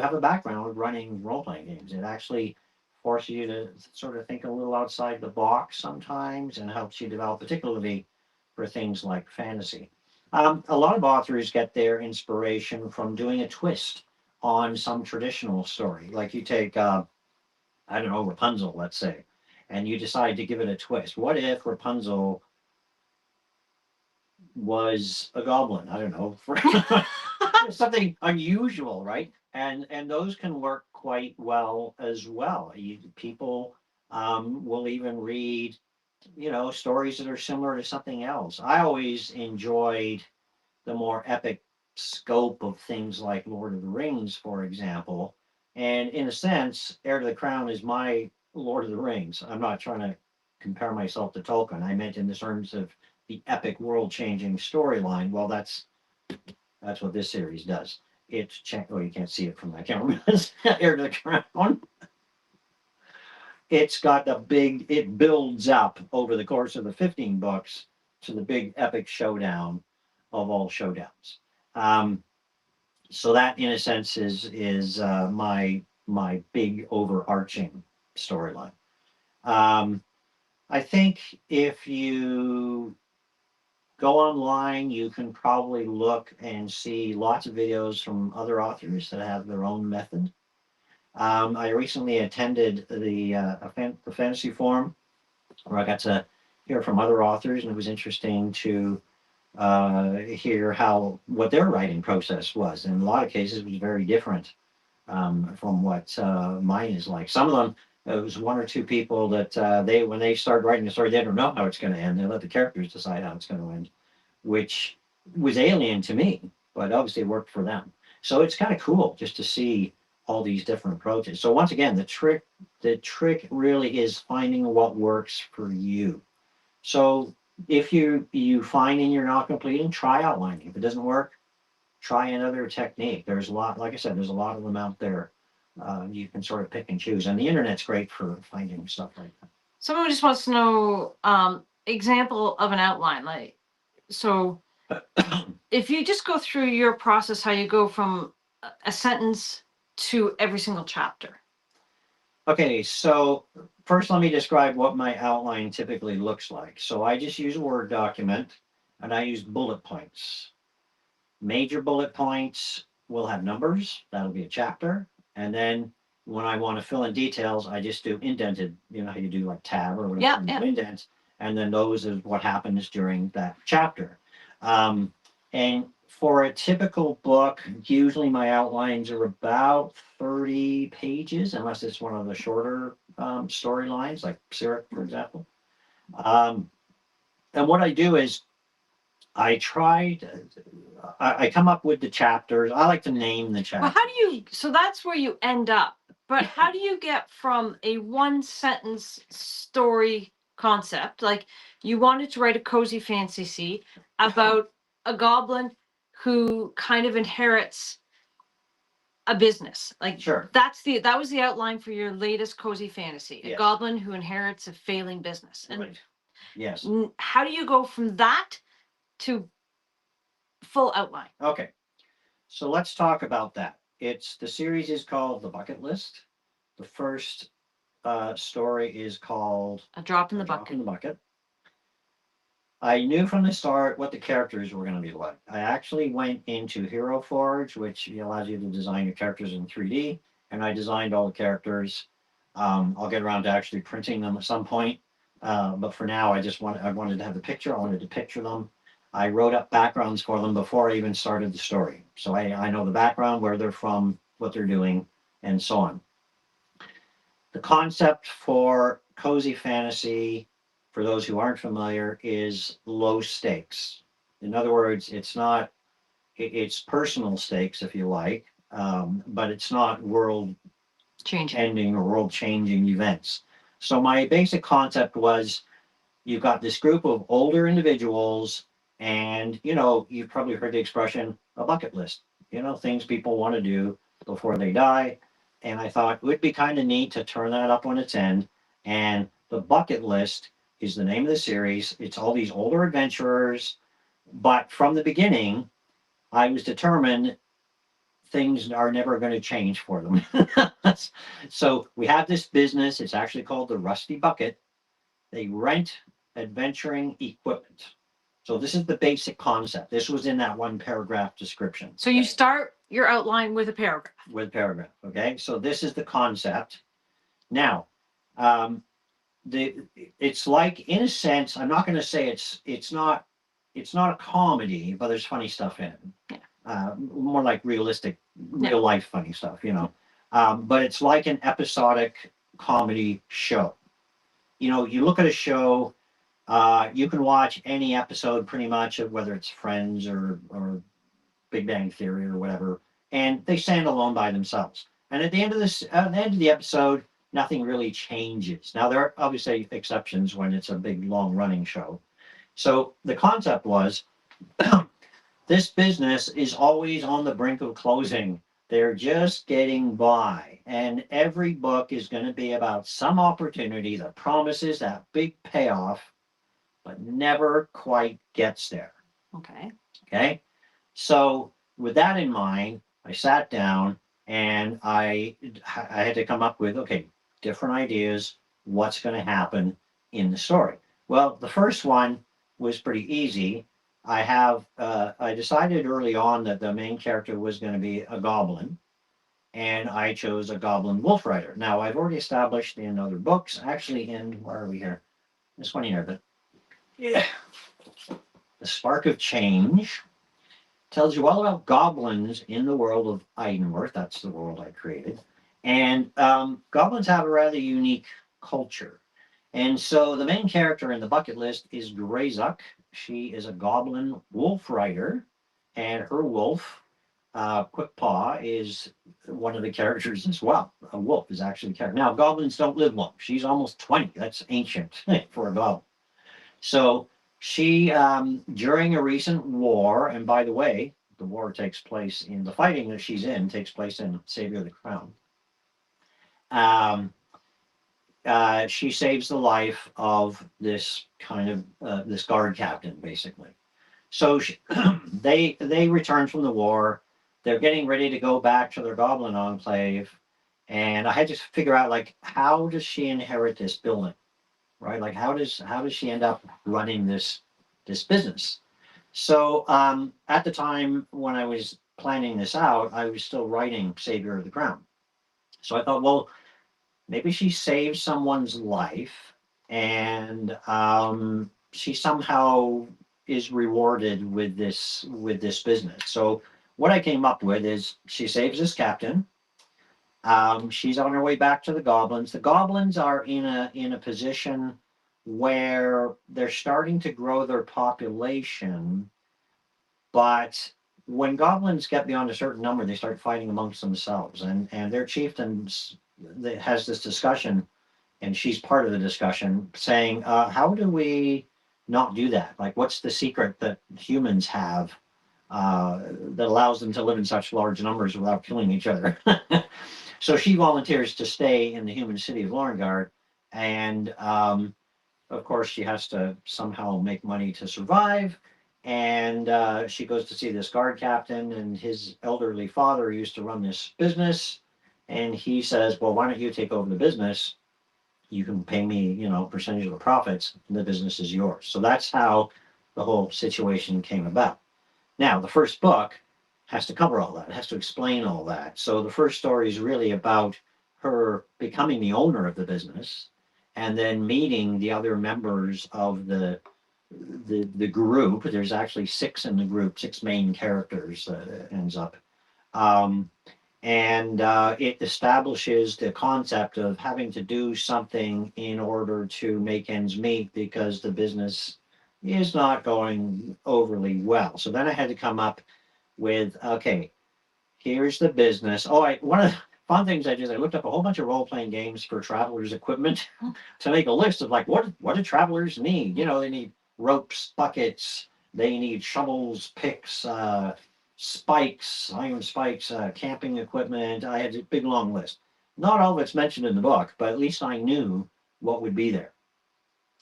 have a background of running role playing games. It actually forces you to sort of think a little outside the box sometimes and helps you develop, particularly for things like fantasy. A lot of authors get their inspiration from doing a twist on some traditional story. Like you take, I don't know, Rapunzel, let's say, and you decide to give it a twist. What if Rapunzel was a goblin? I don't know, for something unusual, right? And those can work quite well as well. People will even read, stories that are similar to something else. I always enjoyed the more epic scope of things like Lord of the Rings, for example. And in a sense, Heir to the Crown is my Lord of the Rings. I'm not trying to compare myself to Tolkien. I meant in the terms of the epic world-changing storyline. Well, that's what this series does. Oh, you can't see it from my camera. Heir to the Crown. It builds up over the course of the 15 books to the big epic showdown of all showdowns. Um, so that, in a sense, is my big overarching storyline. I think if you go online, you can probably look and see lots of videos from other authors that have their own method. I recently attended the Fantasy Forum, where I got to hear from other authors, and it was interesting to hear how what their writing process was. In a lot of cases, it was very different from what mine is like. Some of them, it was one or two people that they when they start writing the story, they don't know how it's going to end. They let the characters decide how it's going to end, which was alien to me, but obviously it worked for them. So it's kind of cool just to see all these different approaches. So once again, the trick really is finding what works for you. So if you find and you're not completing, try outlining. If it doesn't work, try another technique. There's a lot, like I said, there's a lot of them out there. You can sort of pick and choose, and the internet's great for finding stuff like
Someone just wants to know example of an outline, like so.
that.
If you just go through your process, how you go from a sentence to every single chapter.
Okay, so first let me describe what my outline typically looks like. So I just use a Word document and I use bullet points. Major bullet points will have numbers, that'll be a chapter. And then when I want to fill in details, I just do indented, you know how you do like tab or
Yeah,
whatever,
yeah.
indents. And then those is what happens during that chapter. Um, and for a typical book, usually my outlines are about 30 pages, unless it's one of the shorter storylines, like Syrup, for example. Um, and what I do is I try to, I come up with the chapters. I like to name the
Well,
chapters.
how do you? So that's where you end up. But how do you get from a one sentence story concept, like you wanted to write a cozy fantasy about a goblin who kind of inherits a business, like
Sure.
that was the outline for your latest cozy fantasy, a
Yes.
goblin who inherits a failing business. And
Right. Yes.
how do you go from that to full outline?
Okay. So let's talk about that. The series is called The Bucket List. The first story is called
A drop in the
A Drop
bucket.
in the Bucket. I knew from the start what the characters were going to be like. I actually went into Hero Forge, which allows you to design your characters in 3D, and I designed all the characters. I'll get around to actually printing them at some point, but for now, I wanted to have the picture. I wanted to picture them. I wrote up backgrounds for them before I even started the story, so I know the background, where they're from, what they're doing, and so on. The concept for cozy fantasy, for those who aren't familiar, is low stakes. In other words, it's personal stakes, if you like, but it's not world
Change.
ending or world changing events. So my basic concept was you've got this group of older individuals, and you've probably heard the expression a bucket list, things people want to do before they die. And I thought it would be kind of neat to turn that up on its end. And the bucket list is the name of the series. It's all these older adventurers, but from the beginning, I was determined things are never going to change for them. So we have this business. It's actually called the Rusty Bucket. They rent adventuring equipment. So this is the basic concept. This was in that one paragraph description.
So you start your outline with a paragraph.
With paragraph. Okay. So this is the concept. Now, um, it's like, in a sense, I'm not going to say it's not a comedy, but there's funny stuff in it.
Yeah.
More like realistic, real life funny stuff. But it's like an episodic comedy show. You look at a show, you can watch any episode pretty much of whether it's Friends or Big Bang Theory or whatever, and they stand alone by themselves. And at the end of the episode, nothing really changes. Now there are obviously exceptions when it's a big long running show. So the concept was this business is always on the brink of closing. They're just getting by. And every book is going to be about some opportunity that promises that big payoff, but never quite gets there.
Okay.
Okay. So, with that in mind, I sat down and I had to come up with, okay, different ideas, what's going to happen in the story. Well, the first one was pretty easy. I decided early on that the main character was going to be a goblin, and I chose a goblin wolf rider. Now, I've already established in other books, actually, where are we here? This one here, but yeah, The Spark of Change tells you all about goblins in the world of Eidenworth. That's the world I created. And goblins have a rather unique culture. And so the main character in the bucket list is Greyzuck. She is a goblin wolf rider, and her wolf, Quickpaw, is one of the characters as well. A wolf is actually the character. Now, goblins don't live long. She's almost 20. That's ancient for a goblin. So she, during a recent war, and by the way, the war takes place in the fighting that she's in, takes place in Savior of the Crown. Um, she saves the life of this kind of this guard captain, basically. So she, they return from the war. They're getting ready to go back to their goblin enclave, and I had to figure out like how does she inherit this building, right? Like how does she end up running this business? So at the time when I was planning this out, I was still writing Savior of the Crown. So I thought, well, maybe she saved someone's life, and she somehow is rewarded with this business. So what I came up with is she saves this captain. She's on her way back to the goblins. The goblins are in a position where they're starting to grow their population, but when goblins get beyond a certain number, they start fighting amongst themselves, and their chieftains that has this discussion, and she's part of the discussion, saying, "How do we not do that? Like, what's the secret that humans have that allows them to live in such large numbers without killing each other?" So she volunteers to stay in the human city of Lorengard, and of course, she has to somehow make money to survive. And she goes to see this guard captain, and his elderly father used to run this business. And he says, "Well, why don't you take over the business? You can pay me, percentage of the profits, and the business is yours." So that's how the whole situation came about. Now, the first book has to cover all that. It has to explain all that. So the first story is really about her becoming the owner of the business, and then meeting the other members of the group. There's actually six in the group, six main characters that it ends up. Um, and it establishes the concept of having to do something in order to make ends meet because the business is not going overly well. So then I had to come up with, okay, here's the business. Oh, one of the fun things I did, I looked up a whole bunch of role playing games for travelers' equipment to make a list of like what do travelers need? They need ropes, buckets, they need shovels, picks, spikes, iron spikes, camping equipment. I had a big long list. Not all of it's mentioned in the book, but at least I knew what would be there.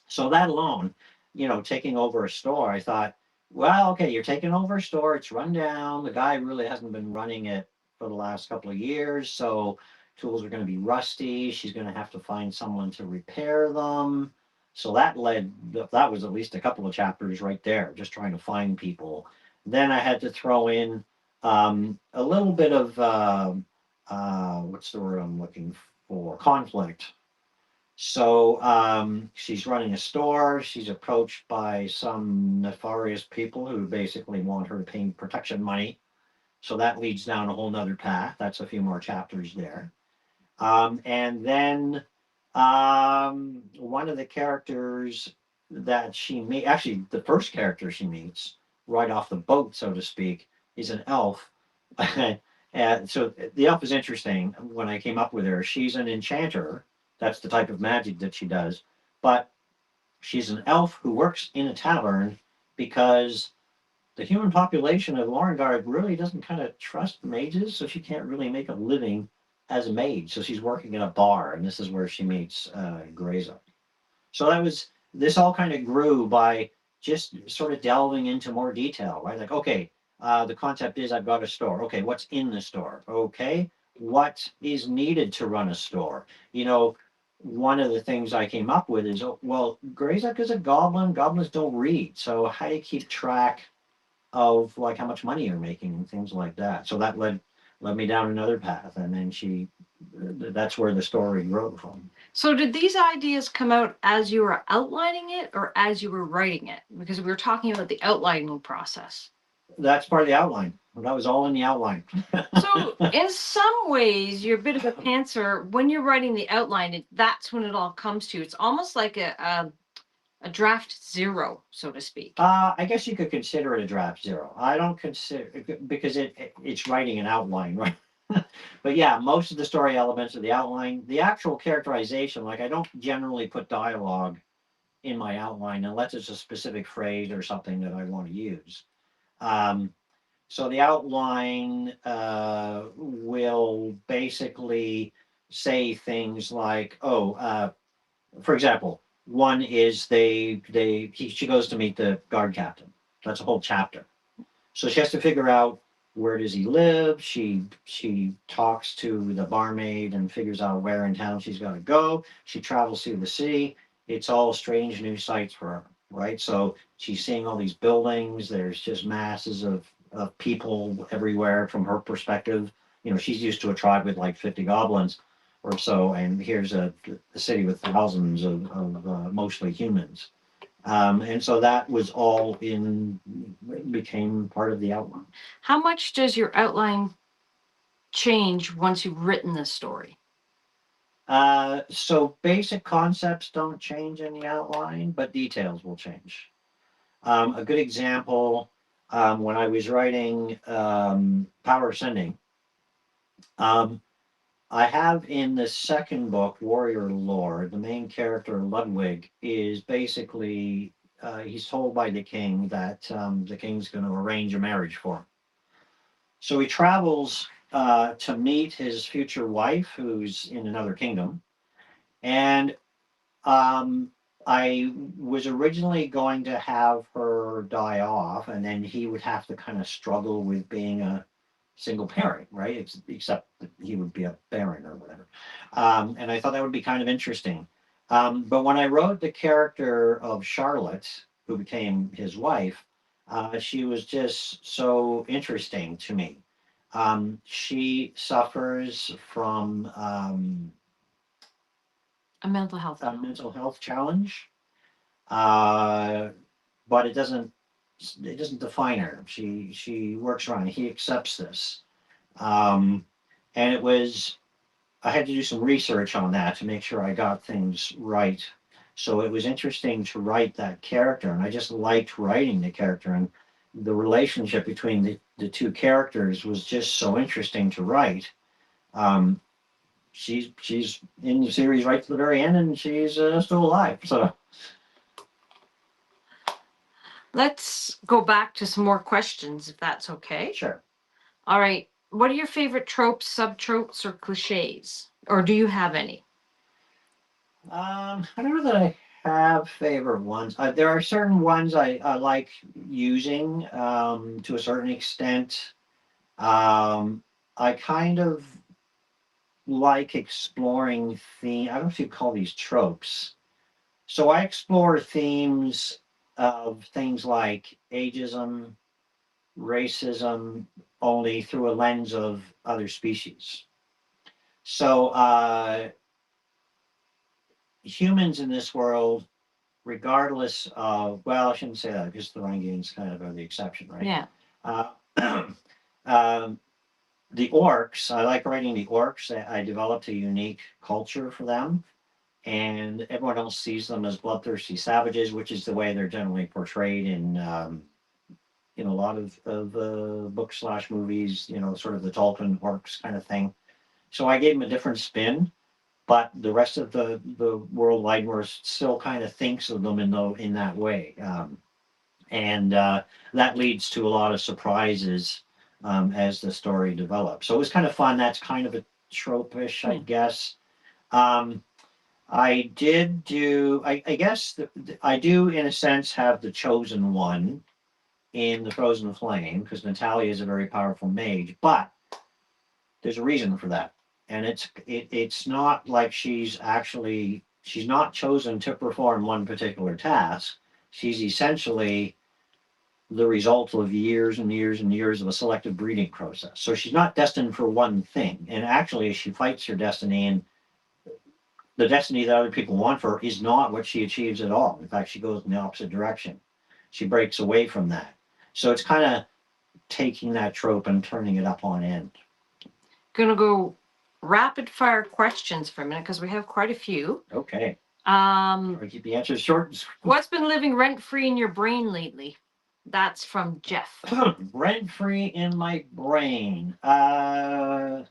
So that alone, taking over a store, I thought, well, okay, you're taking over a store, it's run down. The guy really hasn't been running it for the last couple of years, so tools are going to be rusty. She's going to have to find someone to repair them. So that was at least a couple of chapters right there, just trying to find people. Then I had to throw in a little bit of what's the word I'm looking for? Conflict. So she's running a store. She's approached by some nefarious people who basically want her to pay protection money. So that leads down a whole nother path. That's a few more chapters there. And then one of the characters that she meets, actually, the first character she meets right off the boat, so to speak, is an elf. And so the elf is interesting. When I came up with her, she's an enchanter. That's the type of magic that she does. But she's an elf who works in a tavern because the human population of Lorengard really doesn't kind of trust mages, so she can't really make a living as a mage. So she's working in a bar, and this is where she meets Grayza. So this all kind of grew by just sort of delving into more detail, right? Like, okay, the concept is I've got a store. Okay, what's in the store? Okay, what is needed to run a store? One of the things I came up with is, oh, well, Grayzak is a goblin. Goblins don't read. So how do you keep track of like how much money you're making and things like that? So that led led me down another path, and then that's where the story grew from.
So did these ideas come out as you were outlining it or as you were writing it? Because we were talking about the outlining process.
That's part of the outline. That was all in the outline.
So in some ways, you're a bit of a pantser when you're writing the outline. That's when it all comes to you. It's almost like a draft zero, so to speak.
I guess you could consider it a draft zero. I don't consider because it's writing an outline, right? But yeah, most of the story elements of the outline, the actual characterization, like I don't generally put dialogue in my outline unless it's a specific phrase or something that I want to use. Um, so the outline will basically say things like, oh, for example, one is she goes to meet the guard captain. That's a whole chapter. So she has to figure out where does he live. She talks to the barmaid and figures out where in town she's got to go. She travels through the city. It's all strange new sights for her, right? So she's seeing all these buildings. There's just masses of people everywhere from her perspective. You know, she's used to a tribe with like 50 goblins or so, and here's a city with thousands of mostly humans. And so that was all became part of the outline.
How much does your outline change once you've written the story?
So basic concepts don't change in the outline, but details will change. A good example, when I was writing Power Ascending, um, I have in the second book, Warrior Lore, the main character, Ludwig, is basically, he's told by the king that the king's going to arrange a marriage for him. So he travels to meet his future wife, who's in another kingdom. And um, I was originally going to have her die off, and then he would have to kind of struggle with being a single parent, right? Except that he would be a baron or whatever. And I thought that would be kind of interesting. But when I wrote the character of Charlotte, who became his wife, she was just so interesting to me. She suffers from
A mental health.
a mental health challenge, uh, but it doesn't define her. She works around it. He accepts this, um, and it was I had to do some research on that to make sure I got things right. So it was interesting to write that character, and I just liked writing the character, and the relationship between the two characters was just so interesting to write. Um, she's in the series right to the very end, and she's still alive. So
Let's go back to some more questions, if that's okay.
sure.
All right. What are your favorite tropes, subtropes, or cliches? Or do you have any?
I don't know that I have favorite ones. There are certain ones I like using to a certain extent. I kind of like exploring theme. I don't know if you call these tropes. So I explore themes of things like ageism, racism, only through a lens of other species. So humans in this world, regardless of, well, I shouldn't say that because the Rangers kind of are the exception, right?
Yeah.
Uh, um, the orcs, I like writing the orcs. I developed a unique culture for them, and everyone else sees them as bloodthirsty savages, which is the way they're generally portrayed in a lot of books slash movies. You know, sort of the Tolkien orcs kind of thing. So I gave them a different spin, but the rest of the world wide world still kind of thinks of them in that way, and that leads to a lot of surprises as the story develops. So it was kind of fun. That's kind of a tropish, I guess. Um, I did do. I guess I do, in a sense, have the chosen one in the Frozen Flame because Natalia is a very powerful mage, but there's a reason for that, and it's not like she's not chosen to perform one particular task. She's essentially the result of years and years and years of a selective breeding process. So she's not destined for one thing. And actually, she fights her destiny, and the destiny that other people want for her is not what she achieves at all. In fact, she goes in the opposite direction. She breaks away from that. So it's kind of taking that trope and turning it up on end.
Gonna go rapid fire questions for a minute because we have quite a few.
Okay.
Um,
Or keep the answers short and sweet.
what's been living rent free in your brain lately? That's from Jeff.
Rent free in my brain. I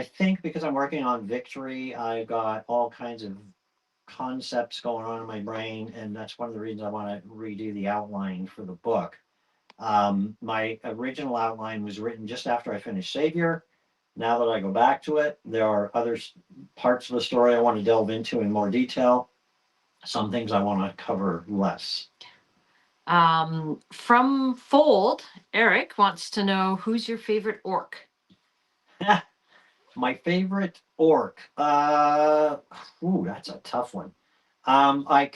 think because I'm working on Victory, I've got all kinds of concepts going on in my brain, and that's one of the reasons I want to redo the outline for the book. My original outline was written just after I finished Savior. Now that I go back to it, there are other parts of the story I want to delve into in more detail. Some things I want to cover less.
From Fold, Eric wants to know who's your favorite orc?
My favorite orc. That's a tough one. I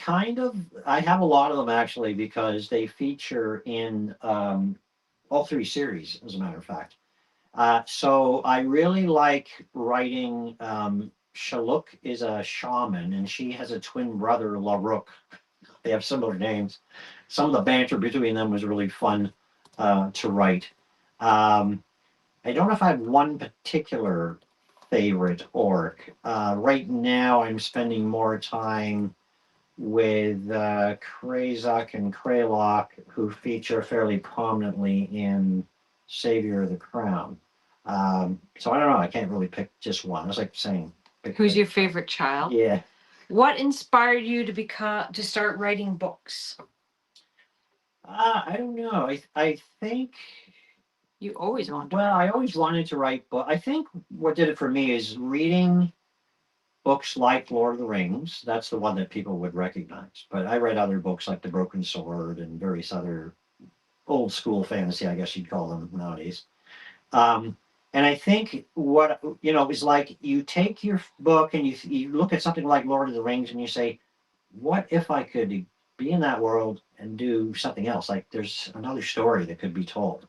have a lot of them actually because they feature in all three series, as a matter of fact. So I really like writing. Shaluk is a shaman, and she has a twin brother, Laruk. They have similar names. Some of the banter between them was really fun to write. Um, I don't know if I have one particular favorite orc. Right now, I'm spending more time with Krazak and Kraylock, who feature fairly prominently in Savior of the Crown. So I don't know. I can't really pick just one. I was like saying,
Who's your favorite child?
Yeah.
What inspired you to start writing books?
I don't know. I think
you always wanted.
Well, I always wanted to write, but I think what did it for me is reading books like Lord of the Rings. That's the one that people would recognize. But I read other books like The Broken Sword and various other old school fantasy, I guess you'd call them nowadays. And I think what is like you take your book and you look at something like Lord of the Rings and you say, what if I could be in that world and do something else? Like there's another story that could be told.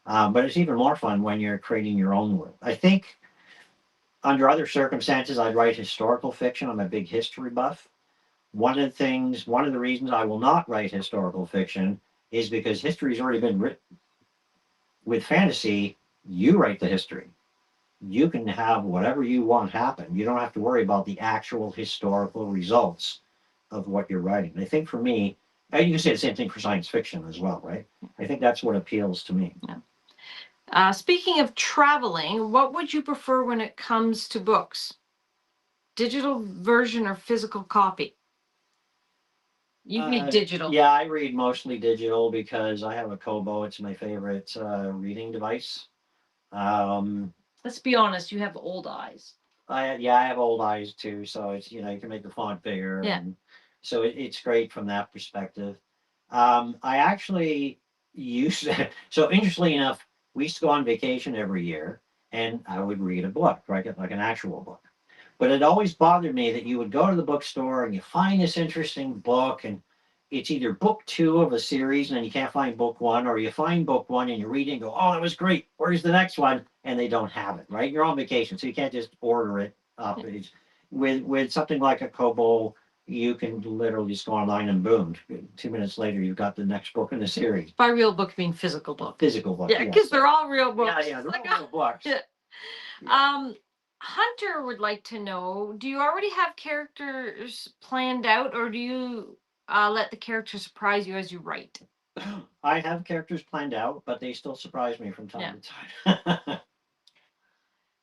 But it's even more fun when you're creating your own world. I think under other circumstances, I'd write historical fiction. I'm a big history buff. One of the reasons I will not write historical fiction is because history's already been written. With fantasy, you write the history. You can have whatever you want happen. You don't have to worry about the actual historical results of what you're writing. I think for me, and you can say the same thing for science fiction as well, right? I think that's what appeals to me.
Yeah. Speaking of traveling, what would you prefer when it comes to books? Digital version or physical copy? You read digital.
Yeah, I read mostly digital because I have a Kobo. It's my favorite reading device.
Let's be honest, you have old eyes.
I have old eyes too, so it's you can make the font bigger.
Yeah.
And so it's great from that perspective. I actually used to, so interestingly enough, we used to go on vacation every year, and I would read a book, right, like an actual book. But it always bothered me that you would go to the bookstore and you find this interesting book, and it's either book two of a series and then you can't find book one, or you find book one and you read it and go, oh, that was great. Where's the next one? And they don't have it, right? You're on vacation, so you can't just order it up. It's, with something like a Kobo, you can literally just go online and boom, 2 minutes later, you've got the next book in the series.
By real book, I mean physical book.
Physical book.
Yeah, because they're all real books.
Yeah, they're all real books.
Yeah. Hunter would like to know, do you already have characters planned out, or do you let the characters surprise you as you write?
I have characters planned out, but they still surprise me from time to time.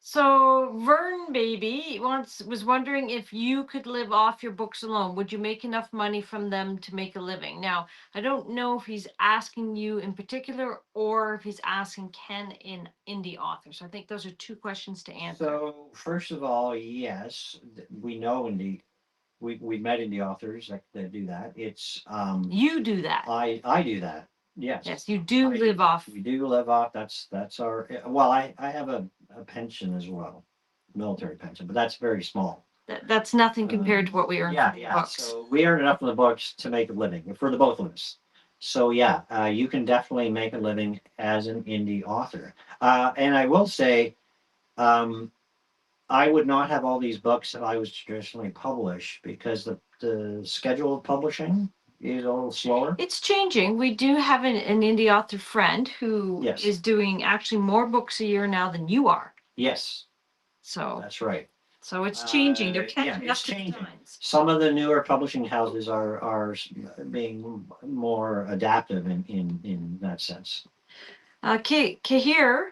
So Vern Baby was wondering if you could live off your books alone. Would you make enough money from them to make a living? Now, I don't know if he's asking you in particular or if he's asking Ken in indie authors. I think those are two questions to answer.
So first of all, yes, we know indie. We met indie authors that do that. It's
you do that.
I do that. Yes.
Yes, you do live off.
We do live off. That's our well. I have a pension as well, military pension, but that's very small.
That's nothing compared to what we earn.
Yeah. So we earn enough from the books to make a living for the both of us. So yeah, you can definitely make a living as an indie author. And I will say, um, I would not have all these books if I was traditionally published because the schedule of publishing is a little slower.
It's changing. We do have an indie author friend who
Yes.
is doing actually more books a year now than you are.
Yes,
So
that's right.
so it's changing. They're
Yeah,
catching
it's
up to the
changing.
times.
Some of the newer publishing houses are being more adaptive in that sense.
Kahir,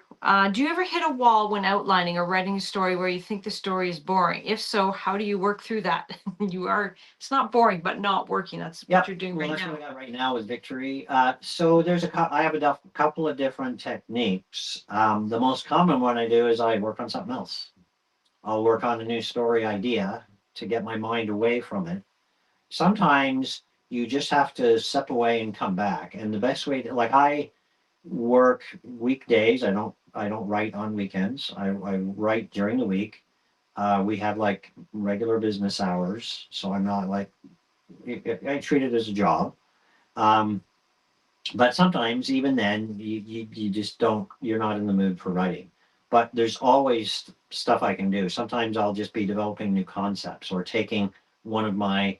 do you ever hit a wall when outlining or writing a story where you think the story is boring? If so, how do you work through that? It's not boring, but not working. That's
Yeah,
what you're doing
well,
right
that's
now.
what I got right now with Victory. So there's I have a couple of different techniques. The most common one I do is I work on something else. I'll work on a new story idea to get my mind away from it. Sometimes you just have to step away and come back. And the best way to, like, I work weekdays. I don't write on weekends. I write during the week. We have like regular business hours, so I'm not like I treat it as a job. Um, but sometimes even then you just don't, you're not in the mood for writing. But there's always stuff I can do. Sometimes I'll just be developing new concepts or taking one of my,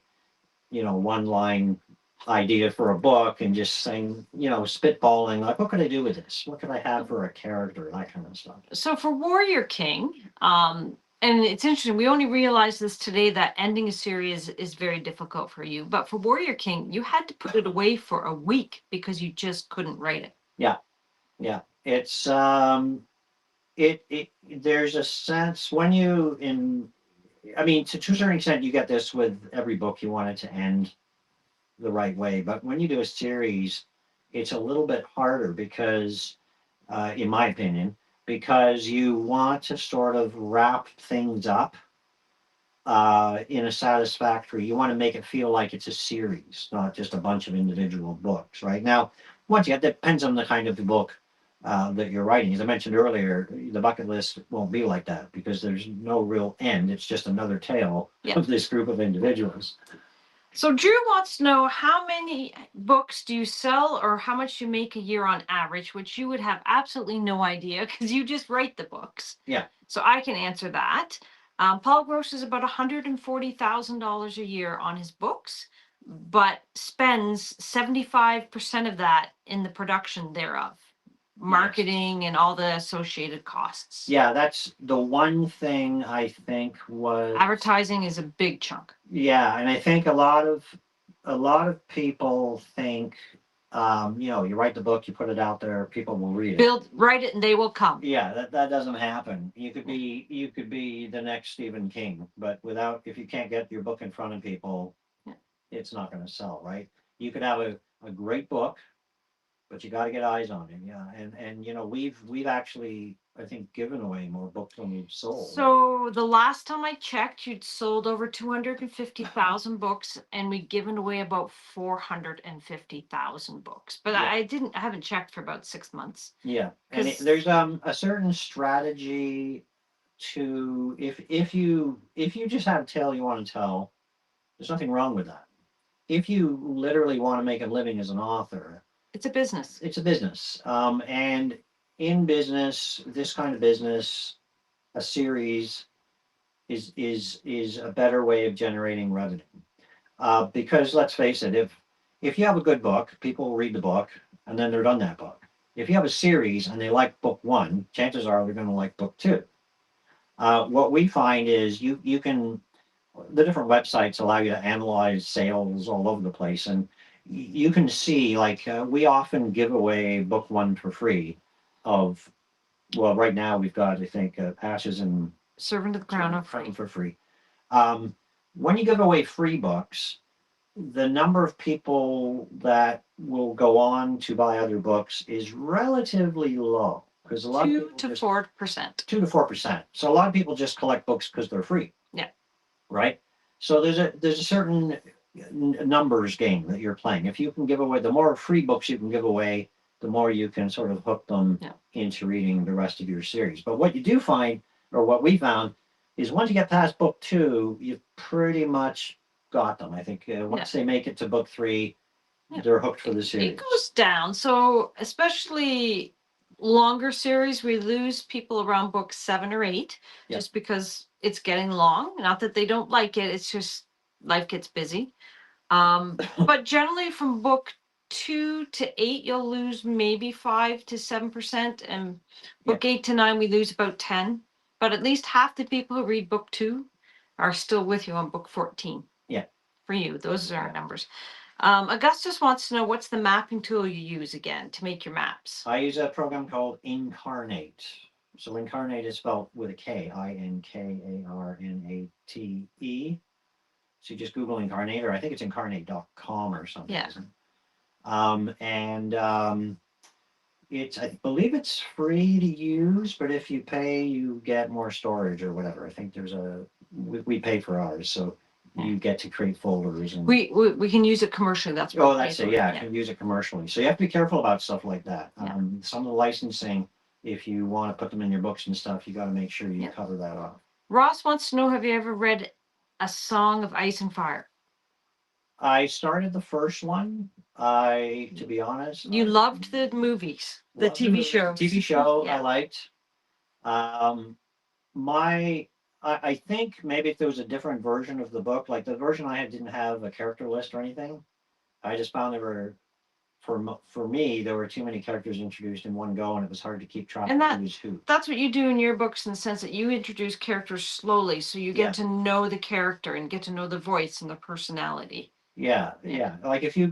one line idea for a book and just saying, spitballing, like, what could I do with this? What could I have for a character? That kind of stuff.
So for Warrior King, and it's interesting, we only realized this today that ending a series is very difficult for you. But for Warrior King, you had to put it away for a week because you just couldn't write it.
Yeah. Yeah. It's it there's a sense when you in I mean, to a certain extent you get this with every book, you want it to end the right way. But when you do a series, it's a little bit harder because, in my opinion, because you want to sort of wrap things up in a satisfactory. You want to make it feel like it's a series, not just a bunch of individual books. Right now, once again, that depends on the kind of book that you're writing. As I mentioned earlier, the bucket list won't be like that because there's no real end. It's just another tale of this group of individuals.
So Drew wants to know how many books do you sell or how much you make a year on average, which you would have absolutely no idea because you just write the books.
Yeah.
So I can answer that. Paul grosses about $140,000 a year on his books, but spends 75% of that in the production thereof, marketing and all the associated costs.
Yeah, that's the one thing I think was
Advertising is a big chunk.
Yeah, and I think a lot of people think, you write the book, you put it out there, people will read it.
Write it and they will come.
Yeah, that doesn't happen. You could be the next Stephen King, but if you can't get your book in front of people,
Yeah.
it's not going to sell, right? You could have a great book, but you got to get eyes on it. Yeah, and we've actually, I think, given away more books than we've sold.
So the last time I checked, you'd sold over 250,000 books, and we'd given away about 450,000 books. But
Yeah.
I haven't checked for about 6 months.
Yeah, and there's a certain strategy to if you just have a tale you want to tell, there's nothing wrong with that. If you literally want to make a living as an author,
It's a business.
it's a business. And in business, this kind of business, a series is a better way of generating revenue. Because let's face it, if you have a good book, people will read the book and then they're done that book. If you have a series and they like book one, chances are they're going to like book two. What we find is the different websites allow you to analyze sales all over the place, and you can see like we often give away book one for free. Well, right now we've got, I think, Ashes and
Servant of the Crown are free.
for free. Um, when you give away free books, the number of people that will go on to buy other books is relatively low because a lot of
2
people
to
just
4%.
2 to 4%. So a lot of people just collect books because they're free.
Yeah.
Right. So there's a certain numbers game that you're playing. If you can give away, the more free books you can give away, the more you can sort of hook them into reading the rest of your series. But what you do find, or what we found, is once you get past book two, you've pretty much got them. I think once they make it to book three,
Yeah.
they're hooked for the
It
series.
goes down. So especially longer series, we lose people around book 7 or 8
Yep.
just because it's getting long. Not that they don't like it, it's just life gets busy. But generally from book 2 to 8, you'll lose maybe 5 to 7%, and book 8 to 9, we lose about 10. But at least half the people who read book 2 are still with you on book 14.
Yeah.
For you, those are our numbers. Augustus wants to know what's the mapping tool you use again to make your maps.
I use a program called Incarnate. So Incarnate is spelled with a K, Inkarnate. So you just Google Incarnate, or I think it's incarnate.com or something.
Yeah.
It's, I believe it's free to use, but if you pay, you get more storage or whatever. I think we pay for ours, so you get to create folders. And
we can use it commercially. That's
what. Oh, that's it. Yeah, you can use it commercially. So you have to be careful about stuff like that.
Yeah.
Some of the licensing, if you want to put them in your books and stuff, you got to make sure you cover that off.
Ross wants to know, have you ever read A Song of Ice and Fire?
I started the first one. To be honest,
you loved the movies, the TV shows.
TV show
Yeah.
I liked. I think maybe if there was a different version of the book, like the version I had didn't have a character list or anything. I just found for me, there were too many characters introduced in one go, and it was hard to keep track of who's who.
That's what you do in your books, in the sense that you introduce characters slowly, so you get to know the character and get to know the voice and the personality.
Yeah. Like if you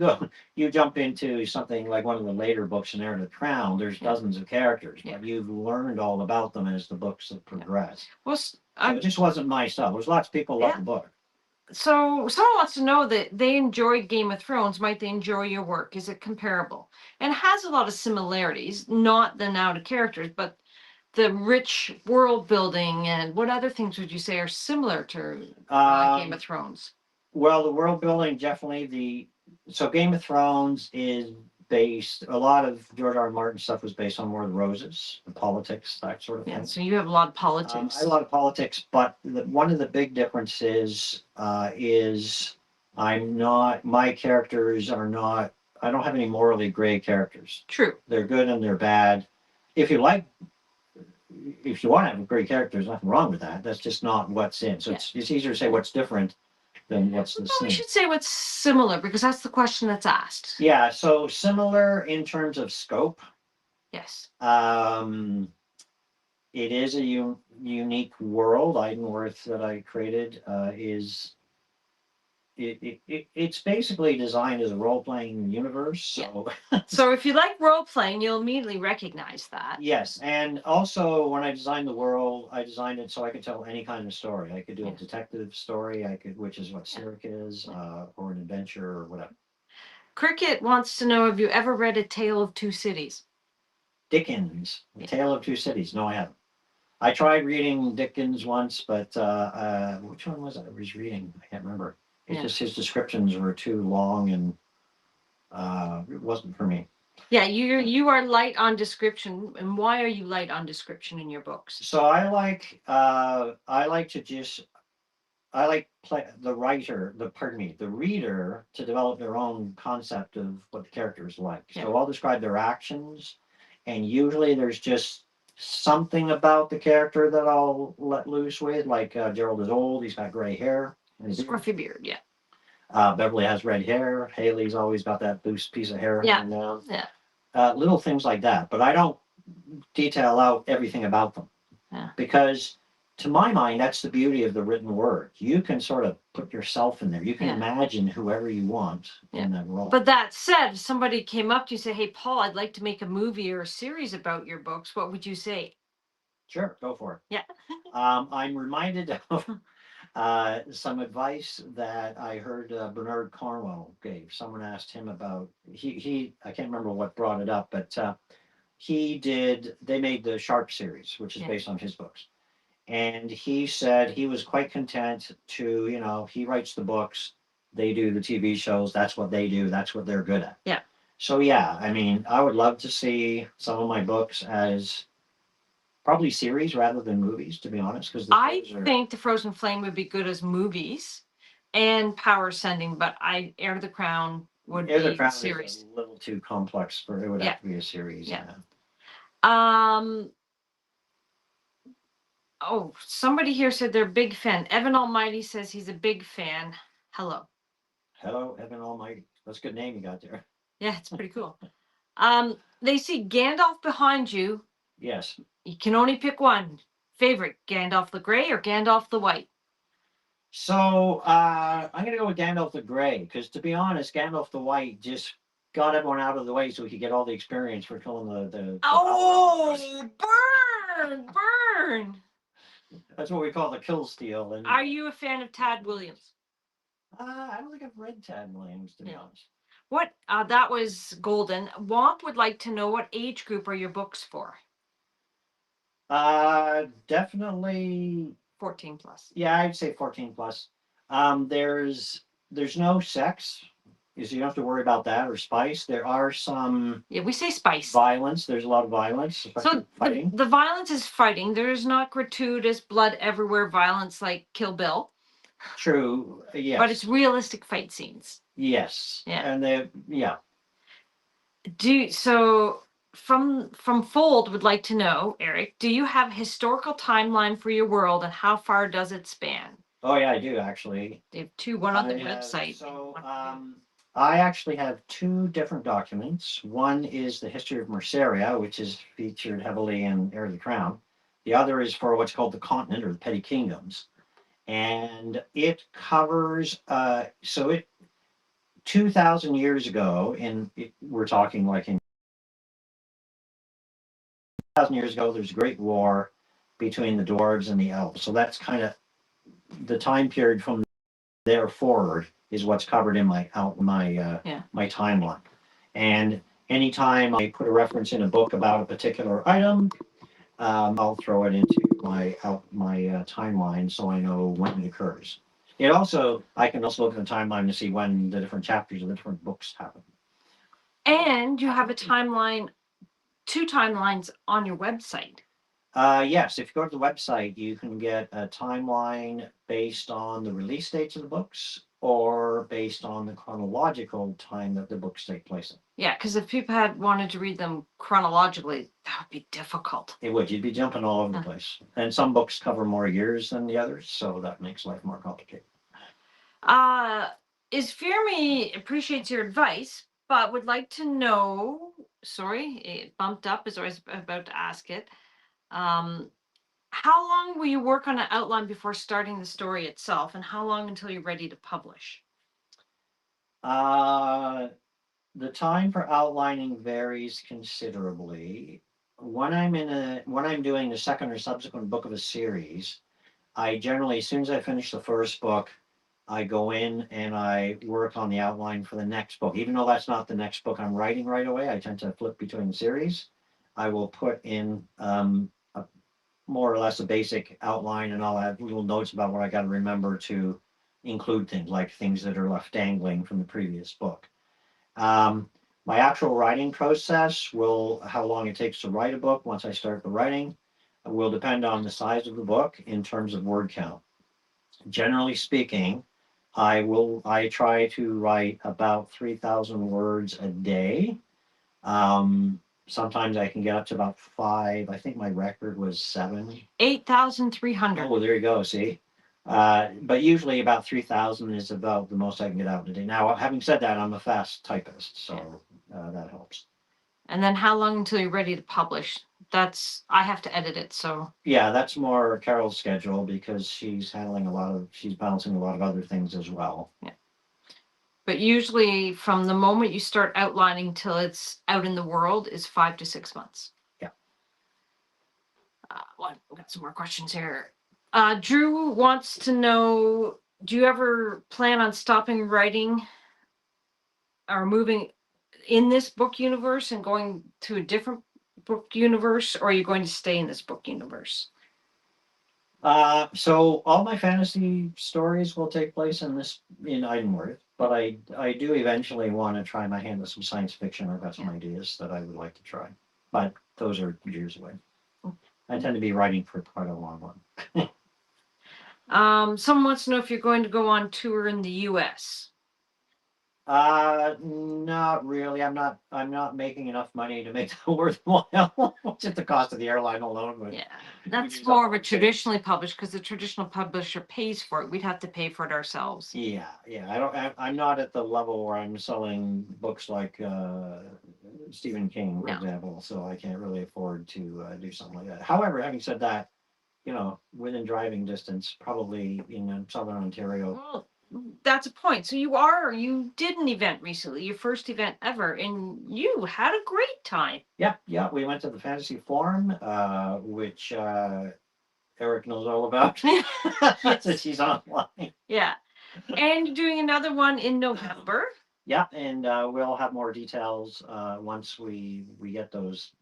jump into something like one of the later books in Heir to the Crown, there's dozens of characters, but you've learned all about them as the books have progressed. Well, so it just wasn't my stuff. There's lots of people love the book.
So someone wants to know that they enjoyed Game of Thrones. Might they enjoy your work? Is it comparable? And it has a lot of similarities, not the now to characters, but the rich world building. And what other things would you say are similar to Game of Thrones?
Well, the world building definitely. So Game of Thrones is based, a lot of George R. R. Martin stuff was based on War of the Roses, the politics, that sort of thing.
So you have a lot of politics.
I have a lot of politics, but one of the big differences is my characters are not, I don't have any morally gray characters.
True.
They're good and they're bad. If you want to have great characters, there's nothing wrong with that. That's just not what's in. So it's easier to say what's different than what's the same.
We should say what's similar, because that's the question that's asked.
Yeah, so similar in terms of scope.
Yes.
It is a unique world. Idenworth that I created it's basically designed as a role-playing universe. So
so if you like role-playing, you'll immediately recognize that.
Yes, and also when I designed the world, I designed it so I could tell any kind of story. I could do a detective story, which is what Cyric is, or an adventure or whatever.
Cricket wants to know, have you ever read A Tale of Two Cities?
Dickens, A Tale of Two Cities. No, I haven't. I tried reading Dickens once, but which one was I was reading? I can't remember. It's just his descriptions were too long, and it wasn't for me.
Yeah, you are light on description. And why are you light on description in your books?
So I like the reader to develop their own concept of what the character is like. So I'll describe their actions, and usually there's just something about the character that I'll let loose with. Like Gerald is old, he's got gray hair.
Scruffy beard, yeah.
Beverly has red hair. Haley's always got that loose piece of hair.
Yeah.
Little things like that, but I don't detail out everything about them. Yeah. Because to my mind, that's the beauty of the written word. You can sort of put yourself in there. You can imagine whoever you want in that role.
But that said, if somebody came up to you and said, "Hey, Paul, I'd like to make a movie or a series about your books," what would you say?
Sure, go for it.
Yeah.
I'm reminded of some advice that I heard Bernard Cornwell gave. Someone asked him about, I can't remember what brought it up, but they made the Sharp series, which is based on his books. And he said he was quite content to, he writes the books, they do the TV shows, that's what they do, that's what they're good at.
Yeah.
So yeah, I mean, I would love to see some of my books as probably series rather than movies, to be honest. Because
I think The Frozen Flame would be good as movies and Power Ascending, but Heir to the Crown would
Heir of the
be
Crown
series.
is a little too complex for it. Would
Yeah.
have to be a series.
Yeah.
Yeah.
Oh, somebody here said they're a big fan. Evan Almighty says he's a big fan. Hello.
Hello, Heaven Almighty. That's a good name you got there.
Yeah, it's pretty cool. They see Gandalf behind you.
Yes.
You can only pick one. Favorite, Gandalf the Grey or Gandalf the White?
So I'm gonna go with Gandalf the Grey because, to be honest, Gandalf the White just got everyone out of the way so he could get all the experience for killing the
Oh, burn!
That's what we call the kill steal. And
Are you a fan of Tad Williams?
I don't think I've read Tad Williams, to be honest.
What? That was golden. Womp would like to know, what age group are your books for?
Definitely
14 plus.
Yeah, I'd say 14 plus. There's no sex, so you don't have to worry about that, or spice. There are some
Yeah, we say spice.
violence. There's a lot of violence, especially
So
fighting.
the violence is fighting. There's not gratuitous blood everywhere violence like Kill Bill.
True. Yes.
But it's realistic fight scenes.
Yes.
Yeah.
And
From Fold would like to know, Eric, do you have a historical timeline for your world and how far does it span?
Oh yeah, I do actually.
They have two, one on the website.
So I actually have two different documents. One is the history of Merceria, which is featured heavily in Heir of the Crown. The other is for what's called the continent or the petty kingdoms. And it covers 2,000 years ago, we're talking like in 2,000 years ago, there's a great war between the dwarves and the elves. So that's kind of the time period from there forward is what's covered in my timeline. And anytime I put a reference in a book about a particular item, I'll throw it into my timeline so I know when it occurs. I can also look at the timeline to see when the different chapters of the different books happen.
And you have a timeline, two timelines on your website.
Yes, if you go to the website, you can get a timeline based on the release dates of the books or based on the chronological time that the books take place in.
Yeah, because if people had wanted to read them chronologically, that would be difficult.
It would. You'd be jumping all over the place. And some books cover more years than the others, so that makes life more complicated.
Is Fear Me appreciates your advice, but would like to know, sorry, it bumped up as I was about to ask it. How long will you work on an outline before starting the story itself, and how long until you're ready to publish?
The time for outlining varies considerably. When I'm doing the second or subsequent book of a series, I generally, as soon as I finish the first book, I go in and I work on the outline for the next book. Even though that's not the next book I'm writing right away, I tend to flip between series. I will put in more or less a basic outline, and I'll add little notes about what I got to remember to include things like things that are left dangling from the previous book. My actual writing process how long it takes to write a book once I start the writing, will depend on the size of the book in terms of word count. Generally speaking, I try to write about 3,000 words a day. Sometimes I can get up to about 5. I think my record was 7.
8,300.
Oh, there you go. See, but usually about 3,000 is about the most I can get out in a day. Now, having said that, I'm a fast typist, so that helps.
And then how long until you're ready to publish? I have to edit it, so.
Yeah, that's more Carol's schedule because she's balancing a lot of other things as well.
Yeah. But usually from the moment you start outlining till it's out in the world is 5 to 6 months.
Yeah.
We've got some more questions here. Drew wants to know, do you ever plan on stopping writing or moving in this book universe and going to a different book universe, or are you going to stay in this book universe?
So all my fantasy stories will take place in Idenworth, but I do eventually want to try my hand at some science fiction. I've got some ideas that I would like to try, but those are years away. I tend to be writing for quite a long one.
Someone wants to know if you're going to go on tour in the US.
Not really. I'm not making enough money to make that worthwhile. Just the cost of the airline alone would
Yeah, that's
use up
more of
all
a
the savings.
traditionally published because the traditional publisher pays for it. We'd have to pay for it ourselves.
Yeah, yeah. I don't. I'm not at the level where I'm selling books like Stephen King, for
No.
example. So I can't really afford to do something like that. However, having said that, within driving distance, probably in southern Ontario.
Well, that's a point. So you did an event recently, your first event ever, and you had a great time.
Yeah, yeah. We went to the Fantasy Forum, which Eric knows all about since he's online.
Yeah. And you're doing another one in November.
Yeah, and we'll have more details once we get those.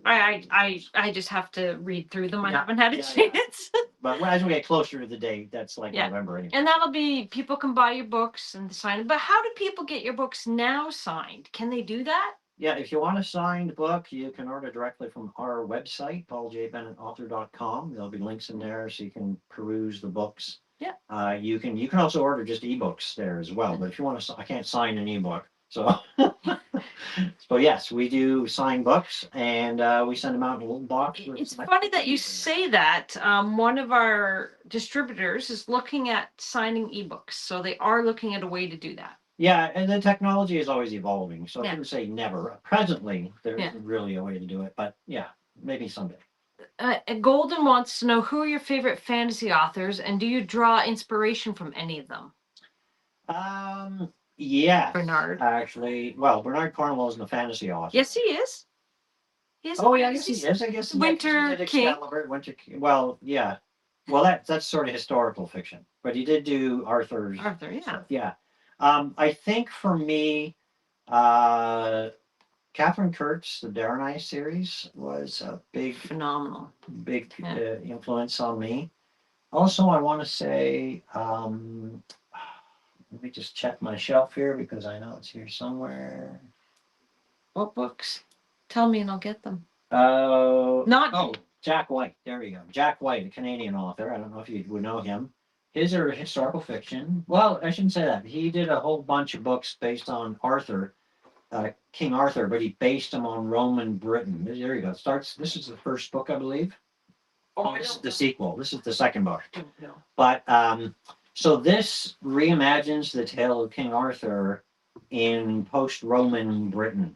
I just have to read through them. I
Yeah,
haven't had a
yeah, yeah.
chance.
But as we get closer to the date, that's like
Yeah.
November anyway.
And that'll be people can buy your books and sign them. But how do people get your books now signed? Can they do that?
Yeah, if you want a signed book, you can order directly from our website, pauljbennetauthor.com. There'll be links in there so you can peruse the books.
Yeah.
You can also order just ebooks there as well. But if you want to, I can't sign an ebook, so. So yes, we do sign books, and we send them out in a little box.
It's funny that you say that. One of our distributors is looking at signing ebooks, so they are looking at a way to do that.
Yeah, and the technology is always evolving, so I
Yeah.
shouldn't say never. Presently, there
Yeah.
isn't really a way to do it, but yeah, maybe someday.
Golden wants to know who are your favorite fantasy authors, and do you draw inspiration from any of them?
Yes,
Bernard.
actually, well, Bernard Cornwell is a fantasy author.
Yes, he is. He is.
Oh yeah, yes he is. I guess
Winter
he did
King.
Excalibur, Winter King. Well, yeah. Well, that's sort of historical fiction, but he did do Arthur's.
Arthur, yeah.
Stuff. Yeah. I think for me, Catherine Kurtz, the Darenai series was a big
Phenomenal.
influence on me. Also, I want to say, let me just check my shelf here because I know it's here somewhere.
What books? Tell me and I'll get them.
Not Jack White. There we go. Jack White, a Canadian author. I don't know if you would know him. His are historical fiction. Well, I shouldn't say that. He did a whole bunch of books based on Arthur, King Arthur, but he based them on Roman Britain. There you go. This is the first book, I believe. Oh, this is the sequel. This is the second book.
No.
But so this reimagines the tale of King Arthur in post-Roman Britain.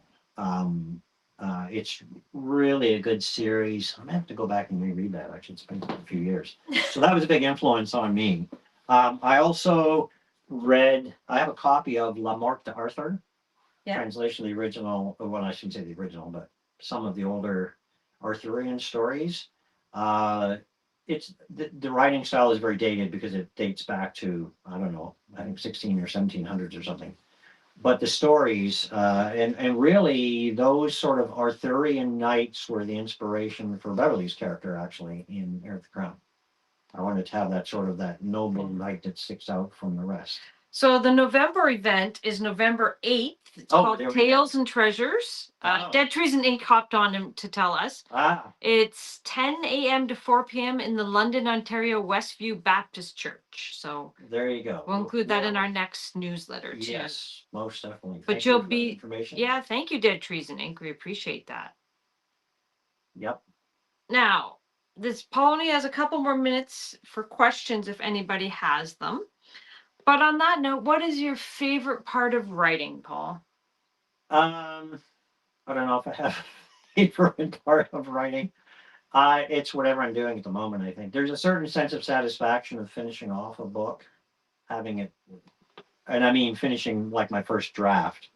It's really a good series. I'm gonna have to go back and reread that. Actually, it's been a few years. So that was a big influence on me. I also read. I have a copy of La Morte d'Arthur. Yeah. Translation of the original. Well, I shouldn't say the original, but some of the older Arthurian stories. It's the writing style is very dated because it dates back to I don't know, I think 16 or 1700s or something. But the stories and really those sort of Arthurian knights were the inspiration for Beverly's character actually in Heir of the Crown. I wanted to have that noble knight that sticks out from the rest.
So the November event is November 8th. It's called Tales and Treasures. Dead Trees and Ink hopped on him to tell us. It's 10 a.m. to 4 p.m. in the London, Ontario Westview Baptist Church. So
there you go.
We'll include that in our next newsletter too.
Yes, most definitely.
But you'll be information. Yeah, thank you, Dead Trees and Ink. We appreciate that.
Yep.
Now, this Paulie has a couple more minutes for questions if anybody has them. But on that note, what is your favorite part of writing, Paul?
I don't know if I have a favorite part of writing. It's whatever I'm doing at the moment, I think. There's a certain sense of satisfaction of finishing off a book, having it, and I mean finishing like my first draft,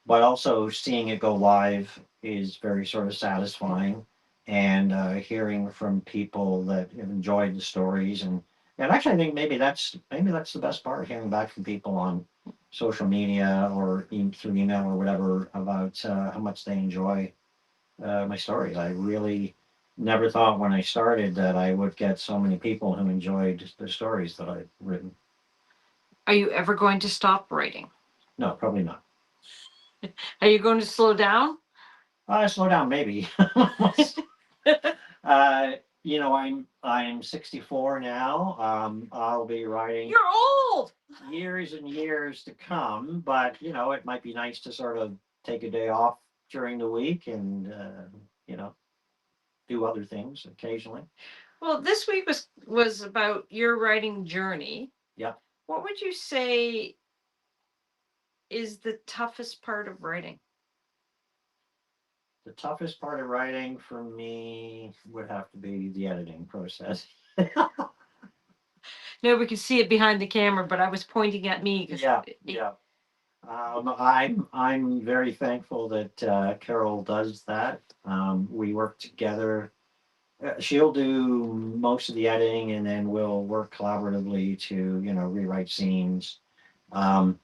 but also seeing it go live is very sort of satisfying, and hearing from people that have enjoyed the stories and actually, I think maybe that's the best part, hearing back from people on social media or through email or whatever about how much they enjoy my stories. I really never thought when I started that I would get so many people who enjoyed the stories that I've written.
Are you ever going to stop writing?
No, probably not.
Are you going to slow down?
Slow down, maybe. I'm 64 now. I'll be writing
You're old.
years and years to come, but it might be nice to sort of take a day off during the week and you know, do other things occasionally.
Well, this week was about your writing journey.
Yep.
What would you say is the toughest part of writing?
The toughest part of writing for me would have to be the editing process.
No, we can see it behind the camera, but I was pointing at me because
Yeah, yeah. I'm very thankful that Carol does that. We work together. She'll do most of the editing, and then we'll work collaboratively to rewrite scenes. Um,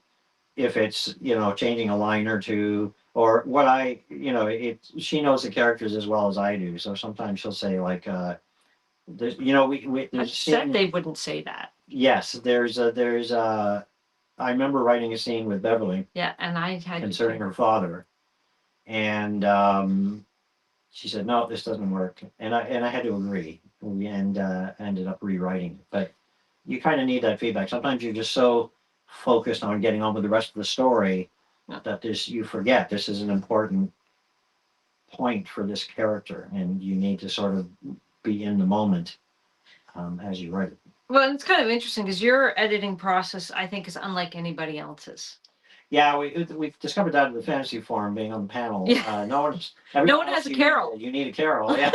if it's changing a line or two, or what she knows the characters as well as I do. So sometimes she'll say like, there's we
I
there's a
said
scene.
they wouldn't say that.
Yes, there's. I remember writing a scene with Beverly
Yeah, and I had
concerning her father, and she said, "No, this doesn't work," and I had to agree. We ended up rewriting it, but you kind of need that feedback. Sometimes you're just so focused on getting on with the rest of the story
Yeah.
that you forget this is an important point for this character, and you need to sort of be in the moment as you write it.
Well, it's kind of interesting because your editing process, I think, is unlike anybody else's.
Yeah, we've discovered that in the fantasy forum, being on the panel.
Yeah. No one
else
has a Carol.
You need a Carol, yeah.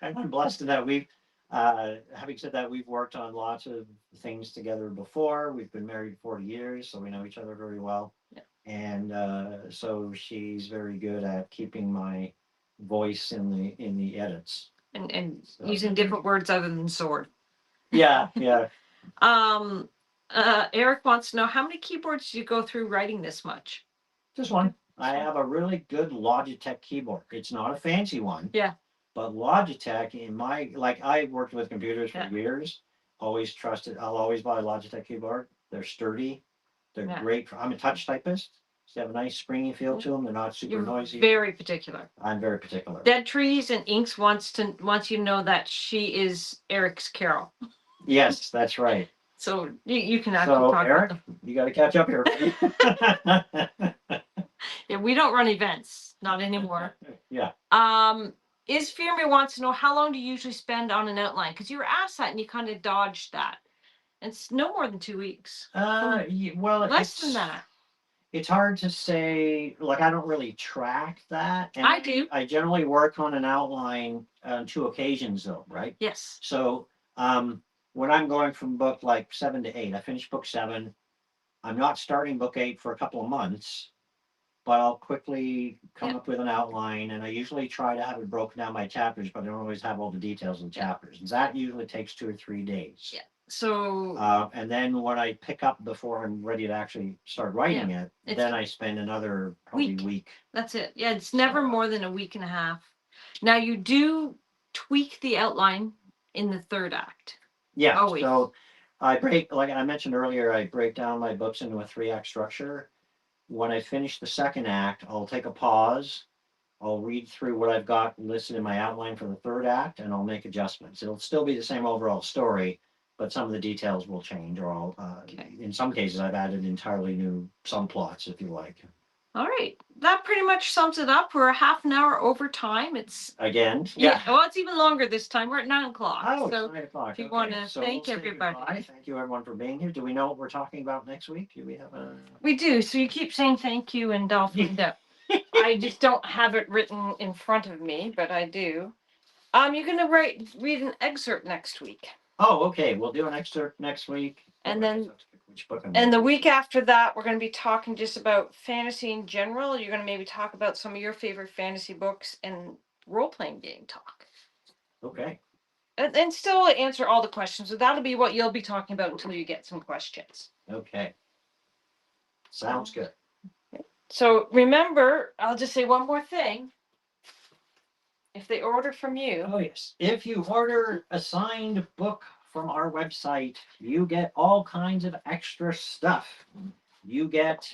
And I'm blessed in that having said that, we've worked on lots of things together before. We've been married 40 years, so we know each other very well.
Yeah.
And so she's very good at keeping my voice in the edits.
And
So,
using different words other than sword.
yeah, yeah.
Um, Eric wants to know how many keyboards do you go through writing this much?
Just one. I have a really good Logitech keyboard. It's not a fancy one.
Yeah.
But Logitech, I've worked with computers for
Yeah.
years. Always trusted. I'll always buy a Logitech keyboard. They're sturdy. They're
Yeah.
great. I'm a touch typist. So they have a nice springy feel to them. They're not super
You're
noisy.
very particular.
I'm very particular.
Dead Trees and Inks wants you to know that she is Eric's Carol.
Yes, that's right.
So you can actually
So
talk
Eric,
about them.
you got to catch up here.
Yeah, we don't run events, not anymore.
Yeah.
Is Fearme wants to know how long do you usually spend on an outline? Because you were asked that and you kind of dodged that. It's no more than 2 weeks.
Well,
Less than that.
It's hard to say. Like, I don't really track that. And
I do.
I generally work on an outline on two occasions, though, right?
Yes.
So, when I'm going from book like 7 to 8, I finish book 7. I'm not starting book 8 for a couple of months, but I'll quickly come up with an outline, and I usually try to have it broken down by chapters, but I don't always have all the details in chapters. And that usually takes 2 or 3 days.
Yeah. So,
and then when I pick up before I'm ready to actually start writing it, then I spend another probably week.
That's it. Yeah, it's never more than a week and a half. Now you do tweak the outline in the third act.
Yeah. Always. So like I mentioned earlier, I break down my books into a 3-act structure. When I finish the second act, I'll take a pause. I'll read through what I've got listed in my outline for the third act, and I'll make adjustments. It'll still be the same overall story, but some of the details will change, or in some cases, I've added entirely new subplots, if you like.
All right, that pretty much sums it up. We're a half an hour over time. It's
again,
yeah. Well, it's even longer this time. We're at 9 o'clock.
Oh,
so
it's 9 o'clock.
If you want to thank everybody.
Thank you, everyone, for being here. Do we know what we're talking about next week? Do we have a?
We do. So you keep saying thank you, and I'll find out. I just don't have it written in front of me, but I do. You're gonna read an excerpt next week.
Oh, okay. We'll do an excerpt next week.
And then, and the week after that, we're going to be talking just about fantasy in general. You're going to maybe talk about some of your favorite fantasy books and role-playing game talk.
Okay.
And still answer all the questions. So that'll be what you'll be talking about until you get some questions.
Okay. Sounds good.
So remember, I'll just say one more thing. If they order from you.
Oh, yes. If you order a signed book from our website, you get all kinds of extra stuff. You get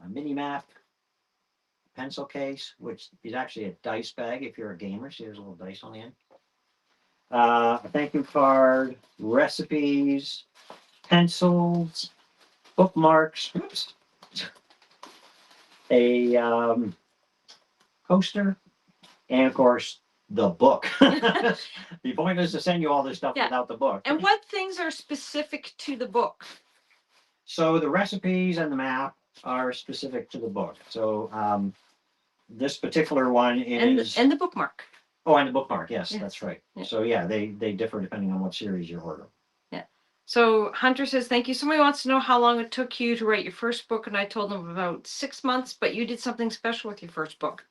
a mini map, pencil case, which is actually a dice bag if you're a gamer. See, there's a little dice on the end. A thank you card, recipes, pencils, bookmarks, oops, a poster, and of course the book. The point is to send you all this stuff
Yeah.
without the book.
And what things are specific to the book?
So the recipes and the map are specific to the book. So this particular one is
And the bookmark.
oh, and the bookmark. Yes,
Yeah.
that's right.
Yeah.
So yeah, they differ depending on what series you're ordering.
Yeah. So Hunter says, thank you. Somebody wants to know how long it took you to write your first book, and I told them about 6 months, but you did something special with your first book.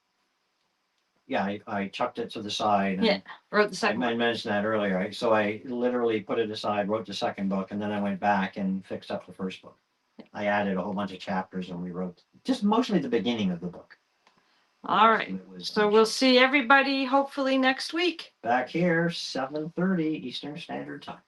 Yeah, I chucked it to the side. And
Yeah, wrote the
I
second one.
mentioned that earlier. Right? So I literally put it aside, wrote the second book, and then I went back and fixed up the first book. I added a whole bunch of chapters, and we wrote just mostly the beginning of the book.
All right. So we'll see everybody hopefully next week.
Back here, 7:30 Eastern Standard Time.